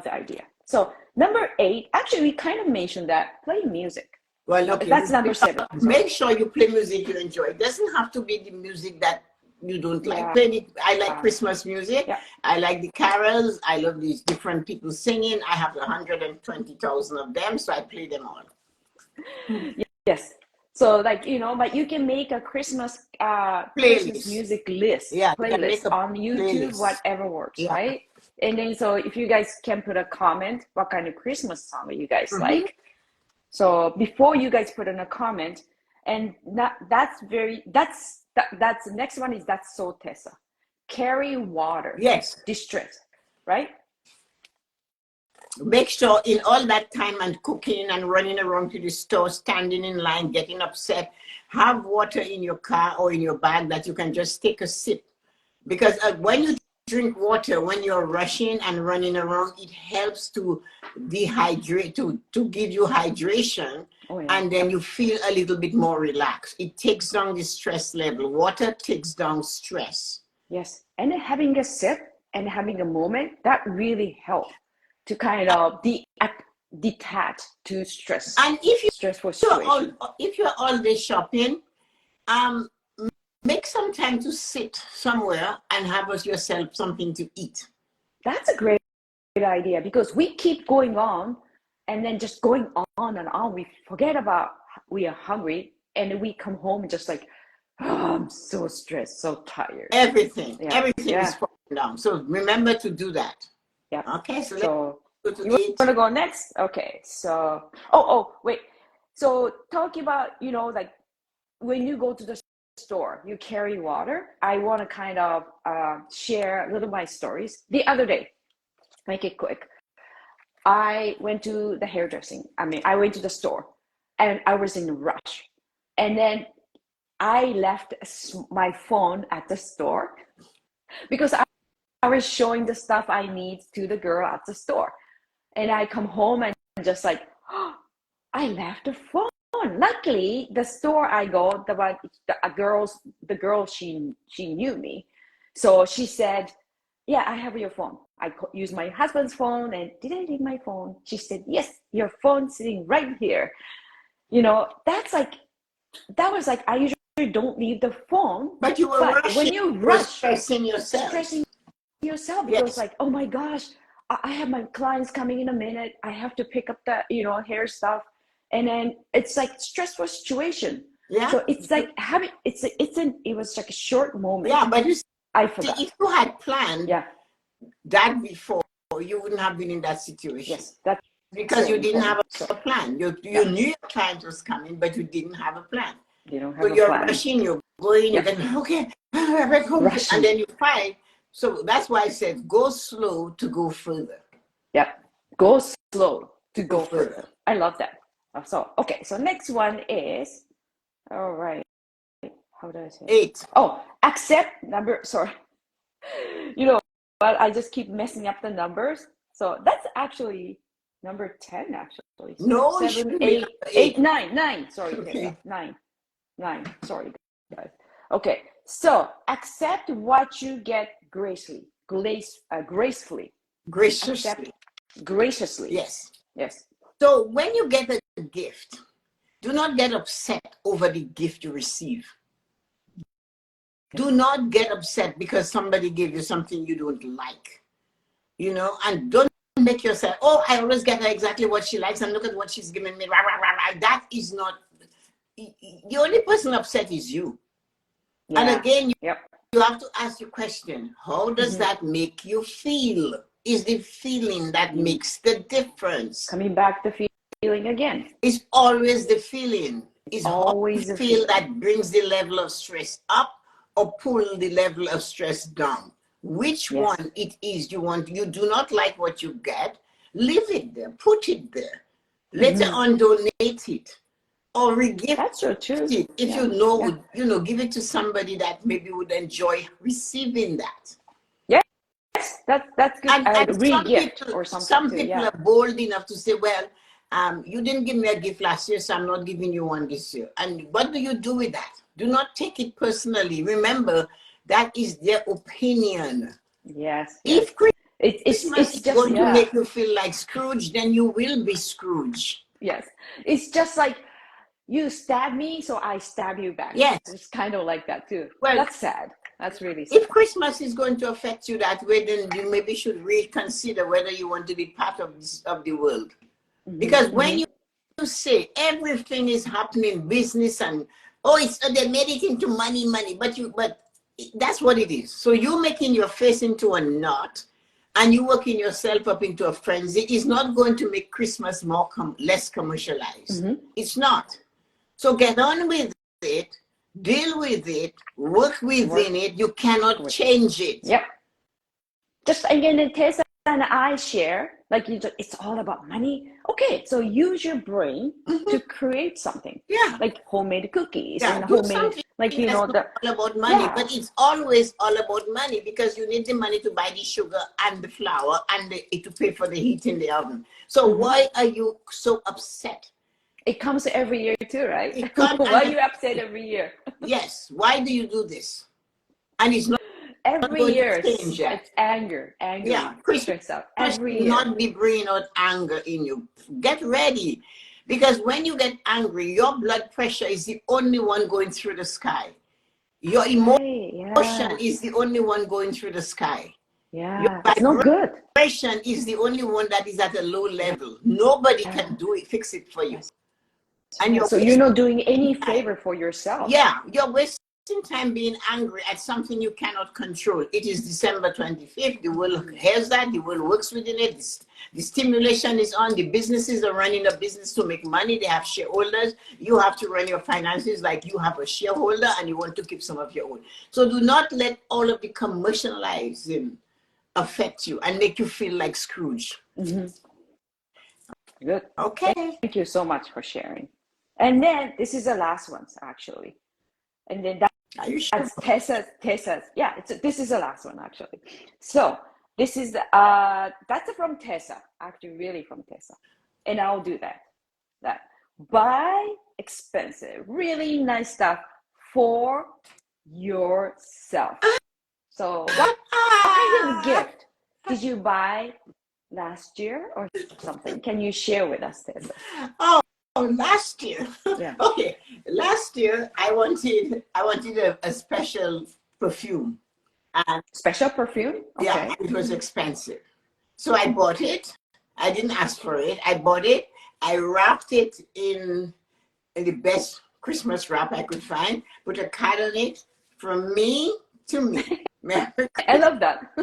the idea. So number 8, actually we kind of mentioned that, play music. Well, okay. That's number 7. Make sure you play music you enjoy. It doesn't have to be the music that you don't like. I like Christmas music. Yeah. I like the carols. I love these different people singing. I have 120,000 of them, so I play them all. Yes. So like, you know, but you can make a Christmas Christmas music list, playlist on YouTube, whatever works, right? And then so if you guys can put a comment, what kind of Christmas song you guys like. So before you guys put in a comment, and that's the next one is that's so Tessa. Carry water. Yes. Destress, right? Make sure in all that time and cooking and running around to the store, standing in line, getting upset, have water in your car or in your bag that you can just take a sip. Because when you drink water, when you're rushing and running around, it helps to dehydrate, to give you hydration. And then you feel a little bit more relaxed. It takes down the stress level. Water takes down stress. Yes. And then having a sip and having a moment, that really helps to kind of detach to stress. And if you stressful if you're all day shopping, make some time to sit somewhere and have yourself something to eat. That's a great idea because we keep going on and then just going on and on. We forget about we are hungry and we come home just like, oh, I'm so stressed, so tired. Everything is falling down. So remember to do that. Yeah. Okay. So let's go to you want to go next? Okay. So, wait. So talking about, you know, like when you go to the store, you carry water. I want to kind of share a little of my stories. The other day, make it quick. I went to the hairdressing. I went to the store and I was in a rush. And then I left my phone at the store because I was showing the stuff I need to the girl at the store. And I come home and just like, oh, I left the phone. Luckily, the store I go, the girl, she knew me. So she said, yeah, I have your phone. I used my husband's phone and did I leave my phone? She said, yes, your phone's sitting right here. You know, that was like, I usually don't leave the phone. But you were rushing. When you rush, stressing yourself. yourself, because Yes. like, oh my gosh, I have my clients coming in a minute. I have to pick up the, hair stuff. And then it's like stressful situation. Yeah. So it's like having, it was like a short moment. Yeah, but you see, I forgot. if you had planned Yeah. that before, you wouldn't have been in that situation. Yes. That's because so you didn't have important. a plan. You Yeah. knew your client was coming, but you didn't have a plan. You don't So have a you're plan. rushing, you're going, Yeah. you're going, okay, back home. Rushing. And then you find. So that's why I said go slow to go further. Yeah. Go slow to go further. I love that. So, okay. So next one is, all right. How do I say it? 8. Oh, accept number. Sorry. But I just keep messing up the numbers. So that's actually number 10, actually. So No, it 7, should be 8, number 8, 9, 9. Sorry, Okay. Tessa. 9. Sorry, guys. Okay. So accept what you get gracefully. Gracefully. Graciously. Accept graciously. Yes. Yes. So when you get a gift, do not get upset over the gift you receive. Do not get upset because somebody gave you something you don't like. And don't make yourself, oh, I always get her exactly what she likes and look at what she's giving me. Rah, rah, rah, rah. That is not, the only person upset is you. Yeah. And again, you have to ask your question, how does that make you feel? Is the feeling that makes the difference. Coming back to feeling again. It's always the feeling. It's always how you feel that brings the level of stress up or pull the level of stress down. Which one it is you want. You do not like what you get, leave it there, put it there. Later on, donate it or regift That's so true. it. If you know, give it to somebody that maybe would enjoy receiving that. Yes, that's good. And Re-gift or something. Some people are bold enough to say, well, you didn't give me a gift last year, so I'm not giving you one this year. And what do you do with that? Do not take it personally. Remember, that is their opinion. Yes. If Christmas is just going to make you feel like Scrooge, then you will be Scrooge. Yes. It's just like you stab me, so I stab you back. Yes. It's kind of like that too. Well, that's sad. That's really sad. If Christmas is going to affect you that way, then you maybe should reconsider whether you want to be part of the world. Because when you say everything is happening, business and they made it into money, but that's what it is. So you making your face into a knot and you working yourself up into a frenzy is not going to make Christmas less commercialized. It's not. So get on with it, deal with it, work within it. You cannot change it. Yep. Just again, Tessa and I share, like it's all about money. Okay, so use your brain to create something. Yeah. Like homemade cookies and homemade, like all about money, but it's always all about money because you need the money to buy the sugar and the flour and to pay for the heat in the oven. So why are you so upset? It comes every year too, right? Why are you upset every year? Yes. Why do you do this? And it's not every year. It's anger. Yeah, Christmas out every year. Not be bringing out anger in you. Get ready, because when you get angry, your blood pressure is the only one going through the sky. Your emotion is the only one going through the sky. Yeah, your it's no good. Vibration is the only one that is at a low level. Nobody can fix it for you. And you're not doing any favor for yourself. Yeah, you're wasting time being angry at something you cannot control. It is December 25th. The world has that. The world works within it. The stimulation is on. The businesses are running a business to make money. They have shareholders. You have to run your finances like you have a shareholder and you want to keep some of your own. So do not let all of the commercializing affect you and make you feel like Scrooge. Good. Okay. Thank you so much for sharing. And then this is the last one, actually. And then are you sure? Tessa's. Yeah, this is the last one, actually. So this is that's from Tessa, actually, really from Tessa. And I'll do that. Buy expensive, really nice stuff for yourself. So what kind of gift did you buy last year or something? Can you share with us, Tessa? Oh, last year. Yeah. Okay. Last year I wanted a special perfume. And Special perfume? yeah, Okay. it was expensive. So I bought it. I didn't ask for it. I bought it. I wrapped it in the best Christmas wrap I could find, put a card on it, from me to me. Merry I Christmas. love that.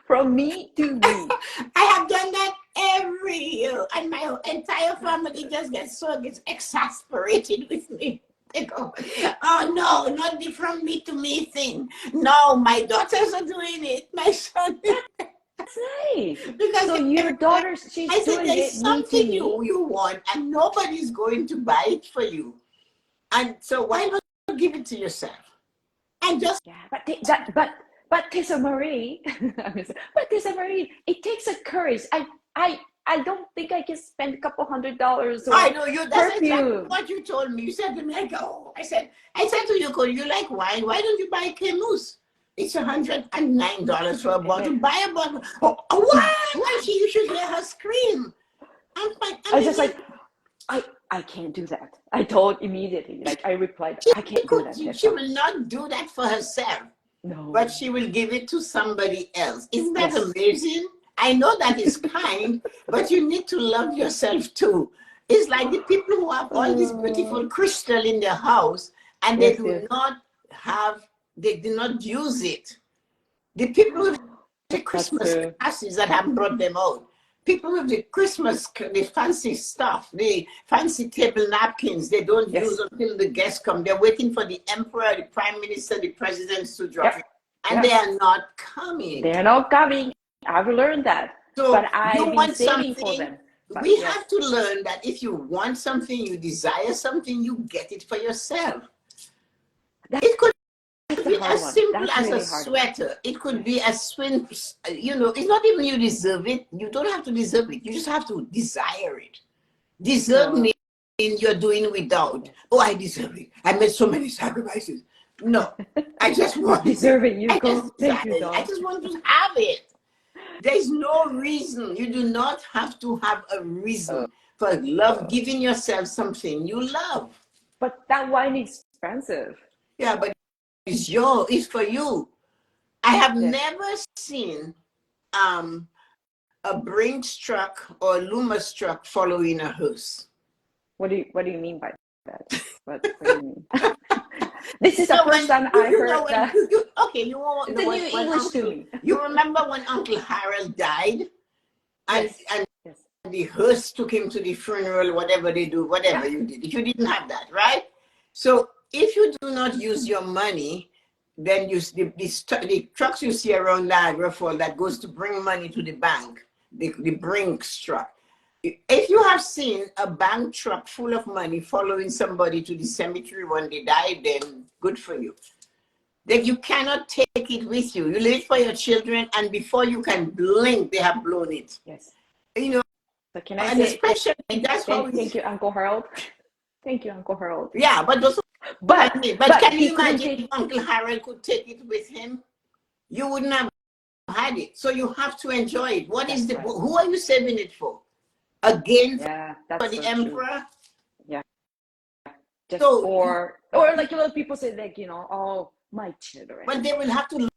From me to me. I have done that every year, and my entire family just gets exasperated with me. They go, "Oh no, not the from me to me thing. No, my daughters are doing it. My son." That's nice. Because So your daughter, she's I said, doing there's it me to something me. you want, and nobody's going to buy it for you. And so why not give it to yourself? And just Yeah, but Tessa-Marie, but Tessa-Marie, it takes a courage. I don't think I can spend a couple $100 I on know you. That's exactly perfume. what you told me. You said to me, I said to you, "Cole, you like wine? Why don't you buy Camus? It's $109 for a bottle. Buy a bottle." Oh, what? And you should hear her scream. I'm like, I was just like, I can't do that. I told immediately, like I replied, I can't do that, she Tessa. will not do that for herself, No. but she will give it to somebody else. Isn't that Yes. amazing? I know that is kind, but you need to love yourself too. It's like the people who have all this beautiful crystal in their house and they Yes, do yes. not have, they do not use it. The people with the Christmas true. classes that have brought them out. People with the Christmas, the fancy stuff, the fancy table napkins, they don't Yes. use until the guests come. They're waiting for the emperor, the prime minister, the presidents to drop Yep. it. And they are not coming. They're not coming. I've learned that. So but you I've been want saving for something, them. But we yes. have to learn that if you want something, you desire something, you get it for yourself. It could be as simple as a sweater. It could be a swim, it's not even you deserve it. You don't have to deserve it. You just have to desire it. Deserve means you're doing without. Oh, I deserve it. I made so many sacrifices. No, I just want deserve it. You I go. just Thank you, desire it. dog. I just want to have it. There's no reason. You do not have to have a reason for love, giving yourself something you love. But that wine is expensive. Yeah, but it's for you. I have never seen a Brinks truck or a Loomis truck following a hearse. What do you mean by that? What do you mean? This is the first time I heard that. You want the new English to me. You remember when Uncle Harold died? And the hearse took him to the funeral, whatever they do, whatever you did. You didn't have that, right? So if you do not use your money, then the trucks you see around Niagara Falls that goes to bring money to the bank, the Brinks truck. If you have seen a bank truck full of money following somebody to the cemetery when they died, then good for you. Then you cannot take it with you. You leave it for your children, and before you can blink, they have blown it. Yes. So can I say especially that's how thank you, Uncle Harold. Thank you, Uncle Harold. Yeah, but can you imagine if Uncle Harold could take it with him? You wouldn't have had it. So you have to enjoy it. Who are you saving it for? Again, for the emperor? True. Yeah. Just or like a lot of people say, like, oh, my children. But they will have to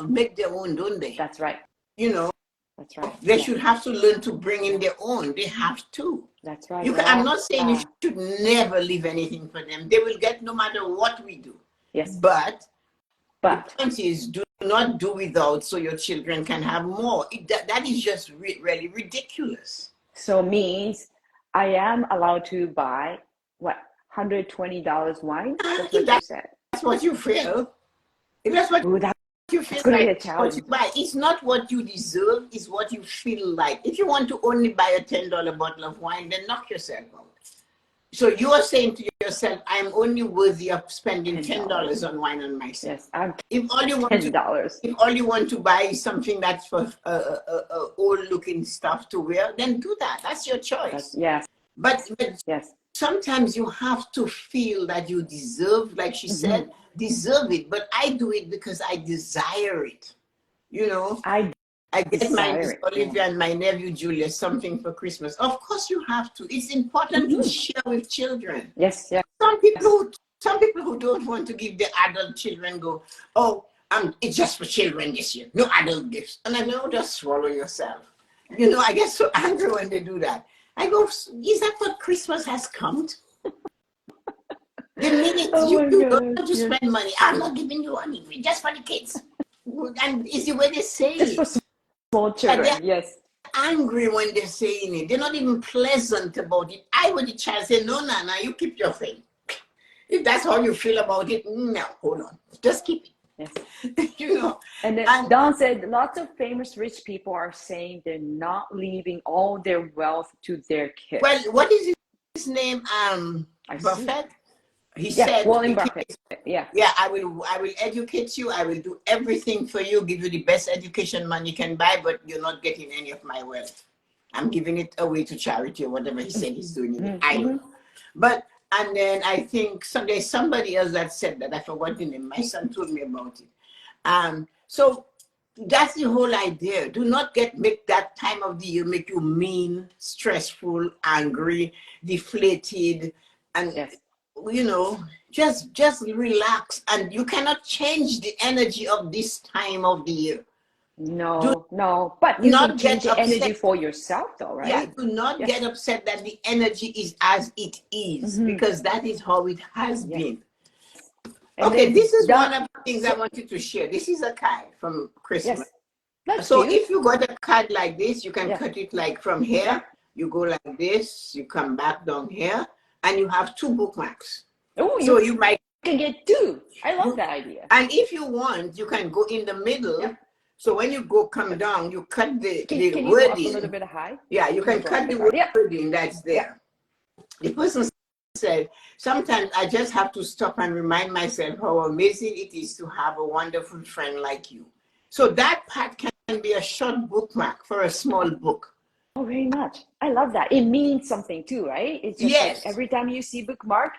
make their own, don't they? That's right. That's right. They should have to learn to bring in their own. They have to. That's right. I'm not saying you should never leave anything for them. They will get no matter what we do. Yes. But the point is, do not do without so your children can have more. That is just really ridiculous. So means I am allowed to buy what, $120 wine? That's what you said. That's what you feel. If that's what you feel like, what you buy. It's not what you deserve, it's what you feel like. If you want to only buy a $10 bottle of wine, then knock yourself out. So you are saying to yourself, I'm only worthy of spending $10 on wine on myself. Yes, if all you want to buy is something that's for old looking stuff to wear, then do that. That's your choice. But sometimes you have to feel that you deserve, like she said, deserve it. But I do it because I desire it. I get my niece Olivia and my nephew Julius something for Christmas. Of course you have to. It's important to share with children. Yes, yeah. Some people who don't want to give their adult children go, oh, It's just for children this year. No adult gifts. And I know, just swallow yourself. You know, I get so angry when they do that. I go, is that what Christmas has come to? The minute Oh you my don't God. have to Yeah. spend money, I'm not giving you money, just for the kids. And it's the way they say Just for it. small And children, they're yes. angry when they're saying it. They're not even pleasant about it. I would the child say, no, Nana, you keep your thing. If that's how you feel about it, no, hold on. Just keep it. Yes. You know. And then And Don said lots of famous rich people are saying they're not leaving all their wealth to their kids. well, what is his name? I see. Buffett. He Yeah, said, Warren Buffett. Yeah. yeah, I will educate you. I will do everything for you, give you the best education money can buy, but you're not getting any of my wealth. I'm giving it away to charity or whatever he said he's doing. Mm-hmm. I don't know. But, and then I think there's somebody else that said that. I forgot the name. My son told me about it. So that's the whole idea. Do not make that time of the year make you mean, stressful, angry, deflated, and Yes. you know, just relax. And you cannot change the energy of this time of the year. No, but you can Not change get the energy upset. for yourself though, right? Yeah, do not get upset that the energy is as it is, because that is how it has been. And Okay, then this is one of the things I wanted to share. This is a card from Christmas. Yes, that's So cute. if you got a card like this, you can cut it like from here. You go like this, you come back down here, and you have 2 bookmarks. Oh, So you might can get 2. I love that idea. And if you want, you can go in the middle. So when you come down, you cut the Can you go up a little bit high? Yeah, you can cut the wording that's there. The person said, sometimes I just have to stop and remind myself how amazing it is to have a wonderful friend like you. So that part can be a short bookmark for a small book. Oh, very much. I love that. It means something too, right? It's just like every time you see bookmark,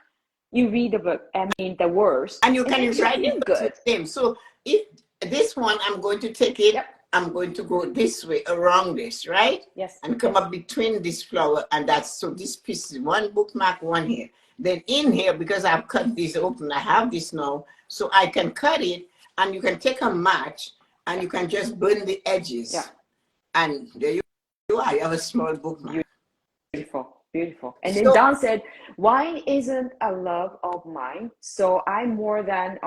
you read the book, the words. And you can write it good. Them. So if this one, I'm going to take it, I'm going to go this way around this, right? Yes. And come up between this flower and so this piece is 1 bookmark, 1 here. Then in here, because I've cut this open, I have this now, so I can cut it, and you can take a match and you can just burn the edges. Yeah. And there you are, you have a small bookmark. Beautiful. And then Don said, wine isn't a love of mine, so I'm more than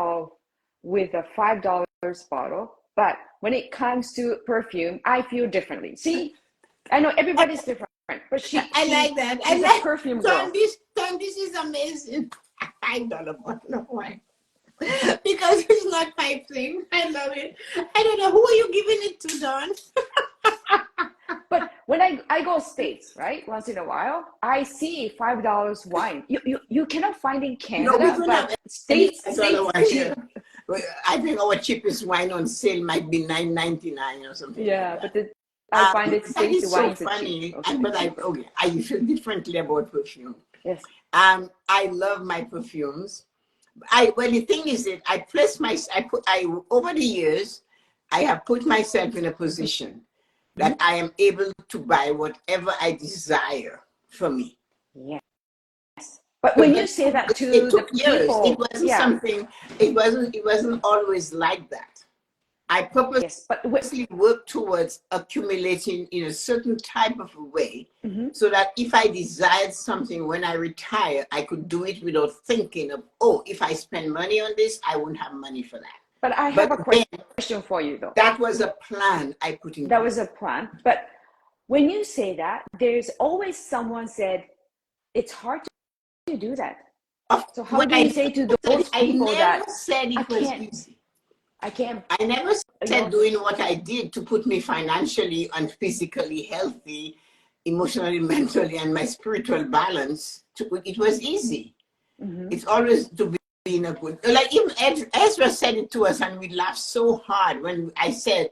with a $5 bottle. But when it comes to perfume, I feel differently. See, I know everybody's different, but I like that. She's a perfume girl. This is amazing. $5 bottle of wine. Because it's not my thing. I love it. I don't know, who are you giving it to, Don? But when I go States, right, once in a while, I see $5 wine. You cannot find in Canada, but States. I think our cheapest wine on sale might be $9.99 or something. Yeah, like but I find it States wines so funny. Okay. But I feel differently about perfume. Yes. I love my perfumes. The thing is that over the years, I have put myself in a position that I am able to buy whatever I desire for me. Yes. But when you say that to the people, it wasn't something. It wasn't always like that. I purposely work towards accumulating in a certain type of a way, so that if I desired something when I retire, I could do it without thinking of, if I spend money on this, I wouldn't have money for that. But I have a question for you, though. That was a plan I put in. That was a plan. But when you say that, there's always someone said, it's hard to do that. So how do you say to those people that said it was easy? I never said doing what I did to put me financially and physically healthy, emotionally, mentally, and my spiritual balance. It was easy. It's always to be in a good, like even Ezra said it to us, and we laughed so hard when I said,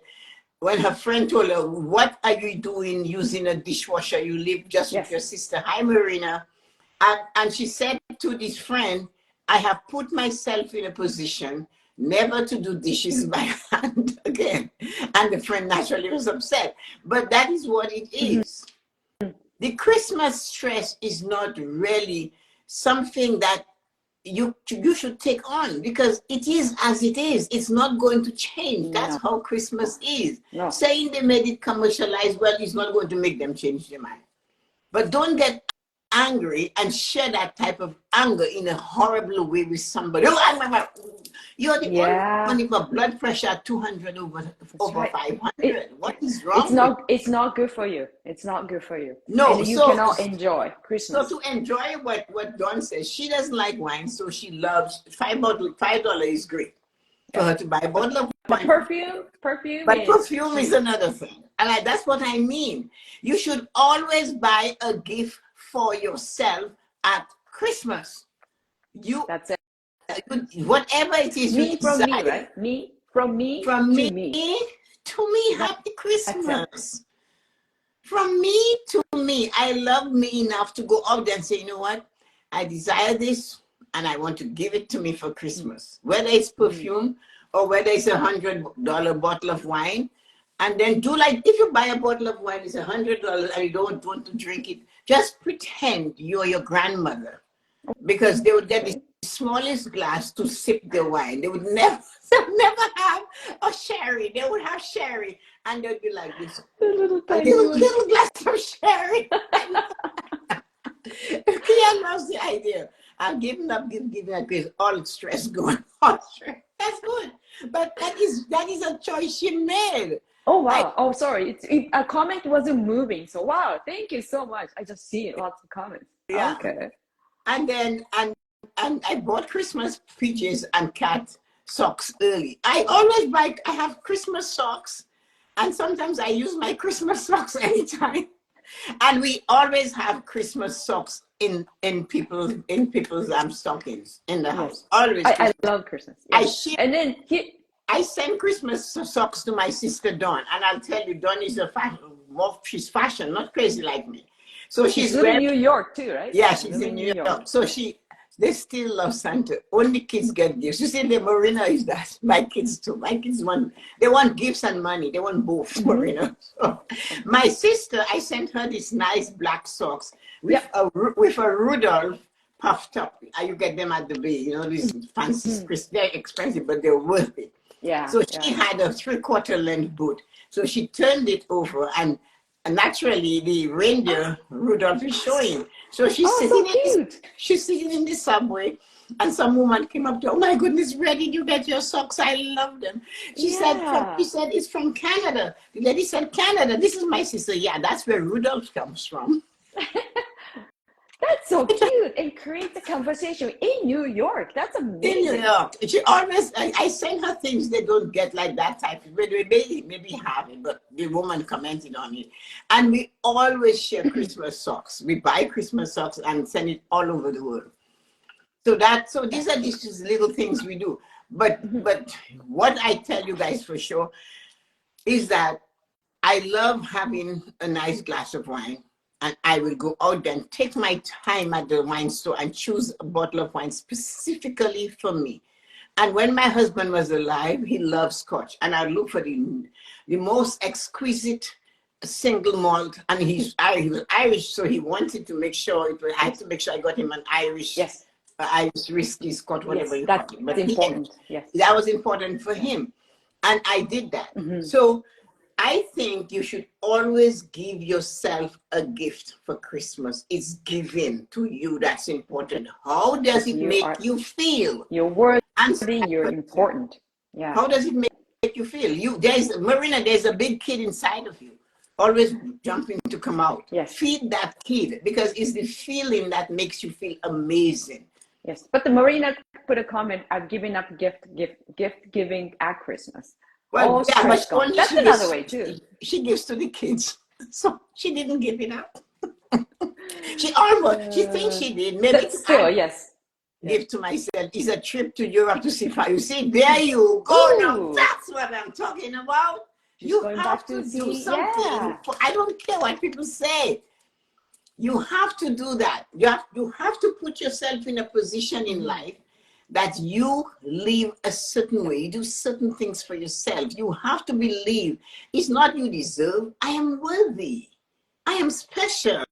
when her friend told her, what are you doing using a dishwasher? You live just with your sister. Hi, Marina. And she said to this friend, I have put myself in a position never to do dishes by hand again. And the friend naturally was upset. But that is what it is. The Christmas stress is not really something that you should take on, because it is as it is. It's not going to change. That's No. how Christmas is. No. Saying they made it commercialized, well, it's not going to make them change their mind. But don't get angry and share that type of anger in a horrible way with somebody. You're the only one with a blood pressure at 200 over right. 500. What is wrong? It's not good for you. It's not good for you. No, and you so cannot enjoy Christmas. So to enjoy what Dawn says, she doesn't like wine, so she loves $5 is great for her to buy a bottle of wine. Perfume But perfume is another thing. And that's what I mean. You should always buy a gift for yourself at Christmas. That's it. Whatever it is you from decide. me, right? From me to me, happy Christmas. From me to me. I love me enough to go out there and say, you know what? I desire this and I want to give it to me for Christmas. Whether it's perfume or whether it's $100 bottle of wine. And then do like, if you buy a bottle of wine, it's $100 and you don't want to drink it, just pretend you're your grandmother. Because they would get the smallest glass to sip the wine. They would never have a sherry. They would have sherry and they'd be like this. Little glass of sherry. Kia loves the idea. I'm giving up all stress going on. That's good. But that is a choice she made. Oh wow! Sorry. A comment wasn't moving. So wow, thank you so much. I just see lots of comments. Yeah. Okay. And then and I bought Christmas PJs and cat socks early. I have Christmas socks, and sometimes I use my Christmas socks anytime. And we always have Christmas socks in people's stockings in the house. Always. I love Christmas. Yes. I send Christmas socks to my sister Dawn, and I'll tell you, Dawn is she's fashion, not crazy like me. So she's in New York too, right? Yeah, she's in New York. So they still love Santa. Only kids get gifts. You see, the Marina is that. My kids too. My kids they want gifts and money. They want both, Marina. So my sister, I sent her these nice black socks with a Rudolph puffed up. You get them at the Bay. You know, these fancy, they're expensive, but they're worth it. Yeah. So she had a 3/4 length boot. So she turned it over and naturally the reindeer Rudolph is showing. So she's sitting in the subway and some woman came up to her, oh my goodness, where did you get your socks? I love them. She said it's from Canada. The lady said, Canada, this is my sister. Yeah, that's where Rudolph comes from. That's so cute. And create the conversation in New York. That's amazing. In New York. She always, I send her things they don't get like that type. Maybe have it, but the woman commented on it. And we always share Christmas socks. We buy Christmas socks and send it all over the world. So these are just little things we do. But what I tell you guys for sure is that I love having a nice glass of wine. And I will go out there and take my time at the wine store and choose a bottle of wine specifically for me. And when my husband was alive, he loved Scotch. And I look for the most exquisite single malt. And he was Irish, so he wanted to make sure I had to make sure I got him an Irish, Irish whiskey, Scotch, whatever you call it. But that's important. That was important for him. And I did that. So I think you should always give yourself a gift for Christmas. It's giving to you. That's important. How does it make you feel? You're worthy. You're important. Yeah. How does it make you feel? Marina, there's a big kid inside of you, always jumping to come out. Yes. Feed that kid, because it's the feeling that makes you feel amazing. Yes. But the Marina put a comment, I've given up gift giving at Christmas. Well, but that's another way too. She gives to the kids, so she didn't give it up. She thinks she did. Maybe still, give to myself is a trip to Europe to see fire. You see, there you go. Now that's what I'm talking about. You have to do something. I don't care what people say. You have to do that. You have to put yourself in a position in life that you live a certain way, you do certain things for yourself. You have to believe it's not you deserve, I am worthy. I am special.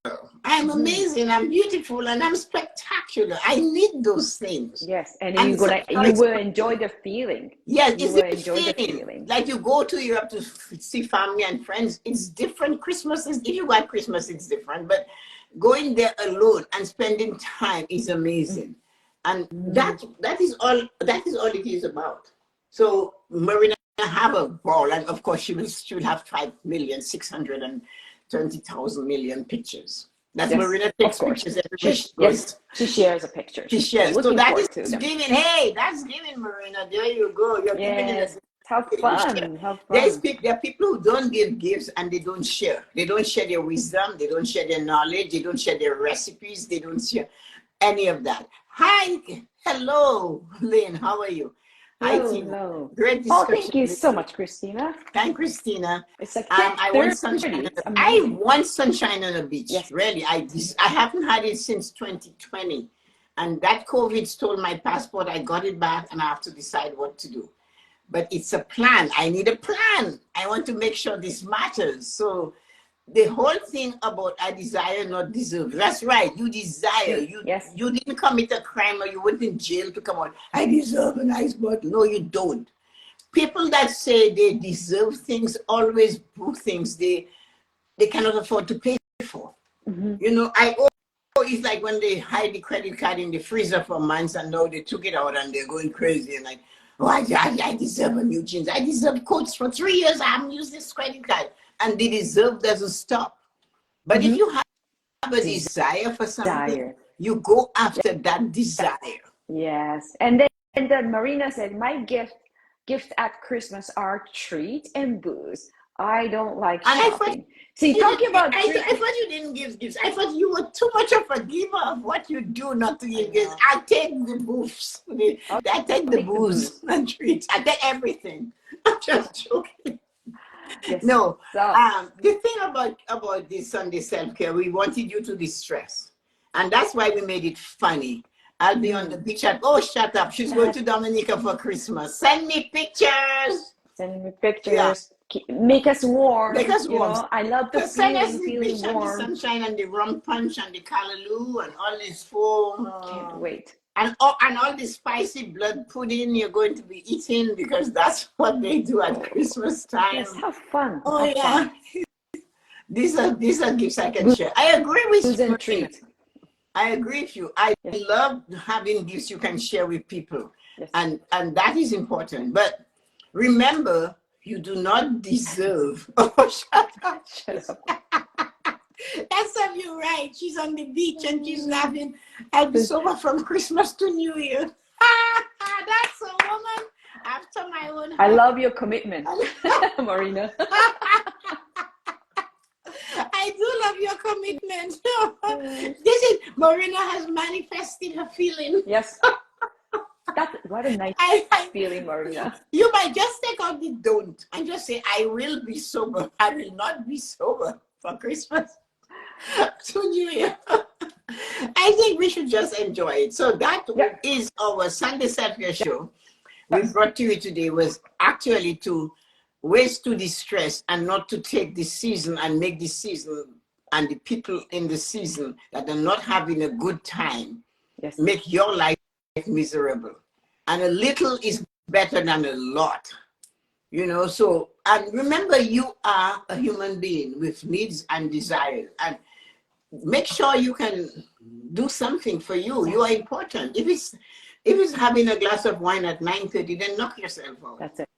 I am amazing. I'm beautiful, and I'm spectacular. I need those things. Yes, and And you will enjoy the feeling. Yes, You it's will a enjoy the feeling. feeling. Like you go to Europe to see family and friends. It's different. Christmas is, if you got Christmas, it's different. But going there alone and spending time is amazing. And that is all it is about. So Marina have a ball, and of course she will have 5,620,000,000,000 pictures. That's Yes, Marina of takes course. pictures everywhere she goes. Yes, she shares a picture. She shares. So Looking that forward is to them. giving. Hey, that's giving, Marina. There you go. You're giving it Yes, a have fun. Have fun. there are people who don't give gifts and they don't share. They don't share their wisdom. They don't share their knowledge. They don't share their recipes. They don't share any of that. Hi, hello, Lynn. How are you? Hi, Hello, Tina. hello. Great Oh, discussion. thank you so much, Christina. Thank Christina. It's like I want sunshine. It's I amazing. want sunshine on the beach. Yes. Really, I haven't had it since 2020, and that COVID stole my passport. I got it back, and I have to decide what to do. But it's a plan. I need a plan. I want to make sure this matters. So the whole thing about I desire, not deserve. That's right. You desire. Yes. You didn't commit a crime or you went in jail to come out. I deserve a nice bottle. No, you don't. People that say they deserve things always do things they cannot afford to pay for. You know, it's like when they hide the credit card in the freezer for months and now they took it out and they're going crazy and like, oh, I deserve a new jeans. I deserve coats for 3 years. I haven't used this credit card. And the deserve doesn't stop. But if you have a desire for something, you go after that desire. Yes. And then Marina said, my gift at Christmas are treats and booze. I don't like shopping. See, talking about I thought you didn't give gifts. I thought you were too much of a giver of what you do not to give gifts. I take the booze. I take the booze and treats. I take everything. I'm just joking. Yes. No. The thing about this Sunday self-care, we wanted you to distress. And that's why we made it funny. I'll be on the beach and, oh, shut up. She's going to Dominica for Christmas. Send me pictures. Send me pictures. Yeah. Make us warm. Make us warm. Know? I love the feeling warm. And the sunshine and the rum punch and the callaloo and all this foam. Can't wait. And all the spicy blood pudding you're going to be eating because that's what they do at Christmas time. Yes, have fun. Oh, have yeah. Fun. These are gifts I can share. I agree with you. And treat. I agree with you. I love having gifts you can share with people. Yes. And that is important. But remember, you do not deserve. Oh, shut up. Shut up. That's how you're right. She's on the beach and she's laughing. I'll be sober from Christmas to New Year. That's a woman after my own heart. I love your commitment, Marina. I do love your commitment. Marina has manifested her feeling. Yes. What a nice feeling, Marina. You might just take out the don't and just say, I will be sober. I will not be sober for Christmas to New Year. I think we should just enjoy it. So that is our Sunday Self-Care show. We brought to you today was actually to ways to distress and not to take this season and make this season and the people in the season that are not having a good time make your life miserable. And a little is better than a lot, you know. So, and remember, you are a human being with needs and desires, and make sure you can do something for you. You are important. If it's having a glass of wine at 9:30, then knock yourself out. That's it.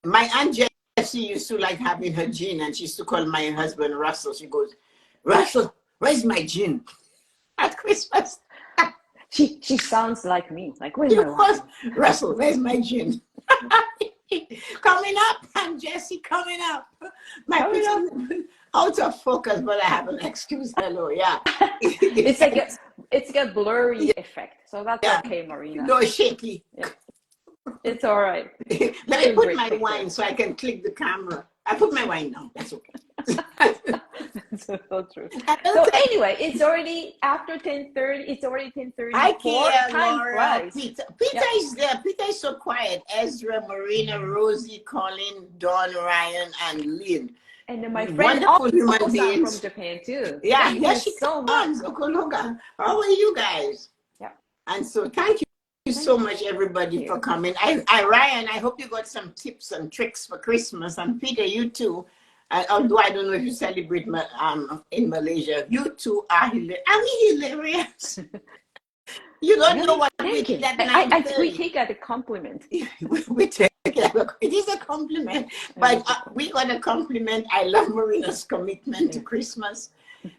My Aunt Jessie used to like having her gin, and she used to call my husband Russell. She goes, Russell, where's my gin? At Christmas. She sounds like me. Like, where's my wine? Russell, where's my gin? Coming up, Aunt Jessie, coming up. Out of focus, but I have an excuse. Hello, yeah. it's a blurry effect, so that's okay, Marina. No, shaky. Yeah. It's all right. Let me put my wine so I can click the camera. I put my wine down. That's okay. That's so true. So anyway, it's already after 10:30. It's already 10:30. I can't, Laura. Peter is there. Peter is so quiet. Ezra, Marina, Rosie, Colin, Dawn, Ryan, and Lynn. And then my friend Wonderful human also beings. from Japan too. Yeah, Thank here you she so comes. much. Okologa. How are you guys? Yeah. And so thank you so much, everybody, for coming. Ryan, I hope you got some tips and tricks for Christmas. And Peter, you too. Although I don't know if you celebrate in Malaysia, you two are hilarious. You don't Really? know what Thank we you. did at 9:30. We take it as a compliment. We take it is a compliment, but we got a compliment. I love Marina's commitment to Christmas.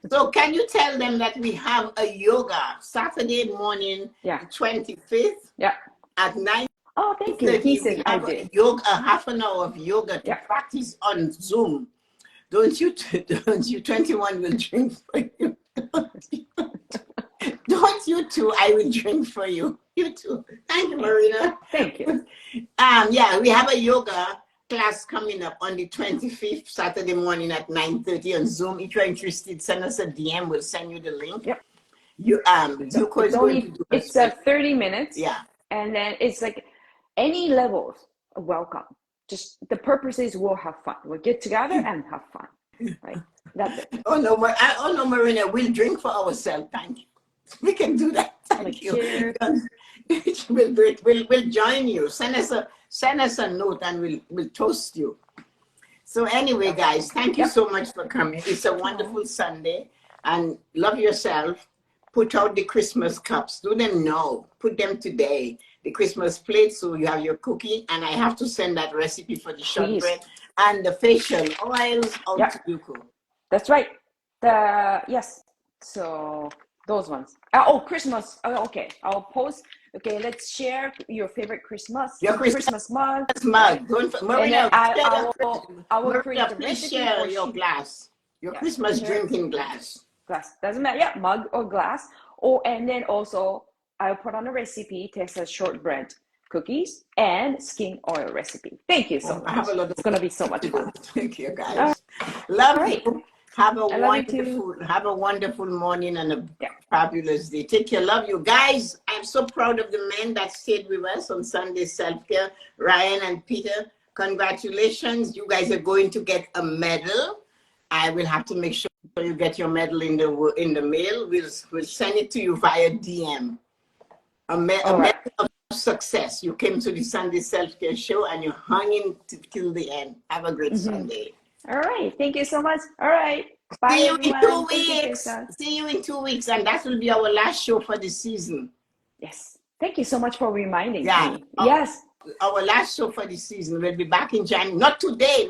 So can you tell them that we have a yoga Saturday morning, the 25th at 9:30. Oh, thank you. He said I did. A half an hour of yoga to practice on Zoom. Don't you 21 will drink for you. Don't you two, I will drink for you. You too. Thank you, Marina. Thank you. Yeah, we have a yoga class coming up on the 25th, Saturday morning at 9:30 on Zoom. If you're interested, send us a DM. We'll send you the link. Yep. It's 30 minutes. Yeah. And then it's like any levels are welcome. Just the purpose is we'll have fun. We'll get together and have fun. Right? That's it. Oh no, Marina, we'll drink for ourselves. Thank you. We can do that. Thank you. We'll join you. Send us a note and we'll toast you. So anyway, guys, thank you so much for coming. It's a wonderful Sunday, and love yourself. Put out the Christmas cups. Do them now. Put them today. The Christmas plate, so you have your cookie, and I have to send that recipe for the shortbread and the facial oils out to you. That's right. Yes. So those ones. Christmas. Okay, I'll post. Okay, let's share your favorite Christmas. Your Christmas mug. Don't Marina. I will create the please recipe share your glass. Your Christmas drinking glass. Doesn't matter. Yeah, mug or glass. And then also I'll put on a recipe. Tessa's shortbread cookies and skin oil recipe. Thank you so much. It's gonna be so much fun. Thank you, guys. Love you. Have a wonderful morning and a fabulous day. Take care. Love you guys. I'm so proud of the men that stayed with us on Sunday self-care. Ryan and Peter, congratulations. You guys are going to get a medal. I will have to make sure you get your medal in the mail. We'll send it to you via DM. A medal of success. You came to the Sunday self-care show and you hung in till the end. Have a great Sunday. All right. Thank you so much. All right. Bye, See you everyone. in 2 weeks. See you in 2 weeks. And that will be our last show for the season. Yes. Thank you so much for reminding me. Yes. Our last show for the season. We'll be back in January. Not today.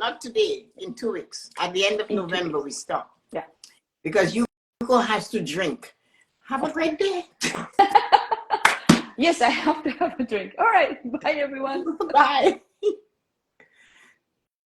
In 2 weeks. At the end of November, we stop. Yeah. Because Yuko has to drink. Have a great day. Yes, I have to have a drink. All right. Bye, everyone. Bye.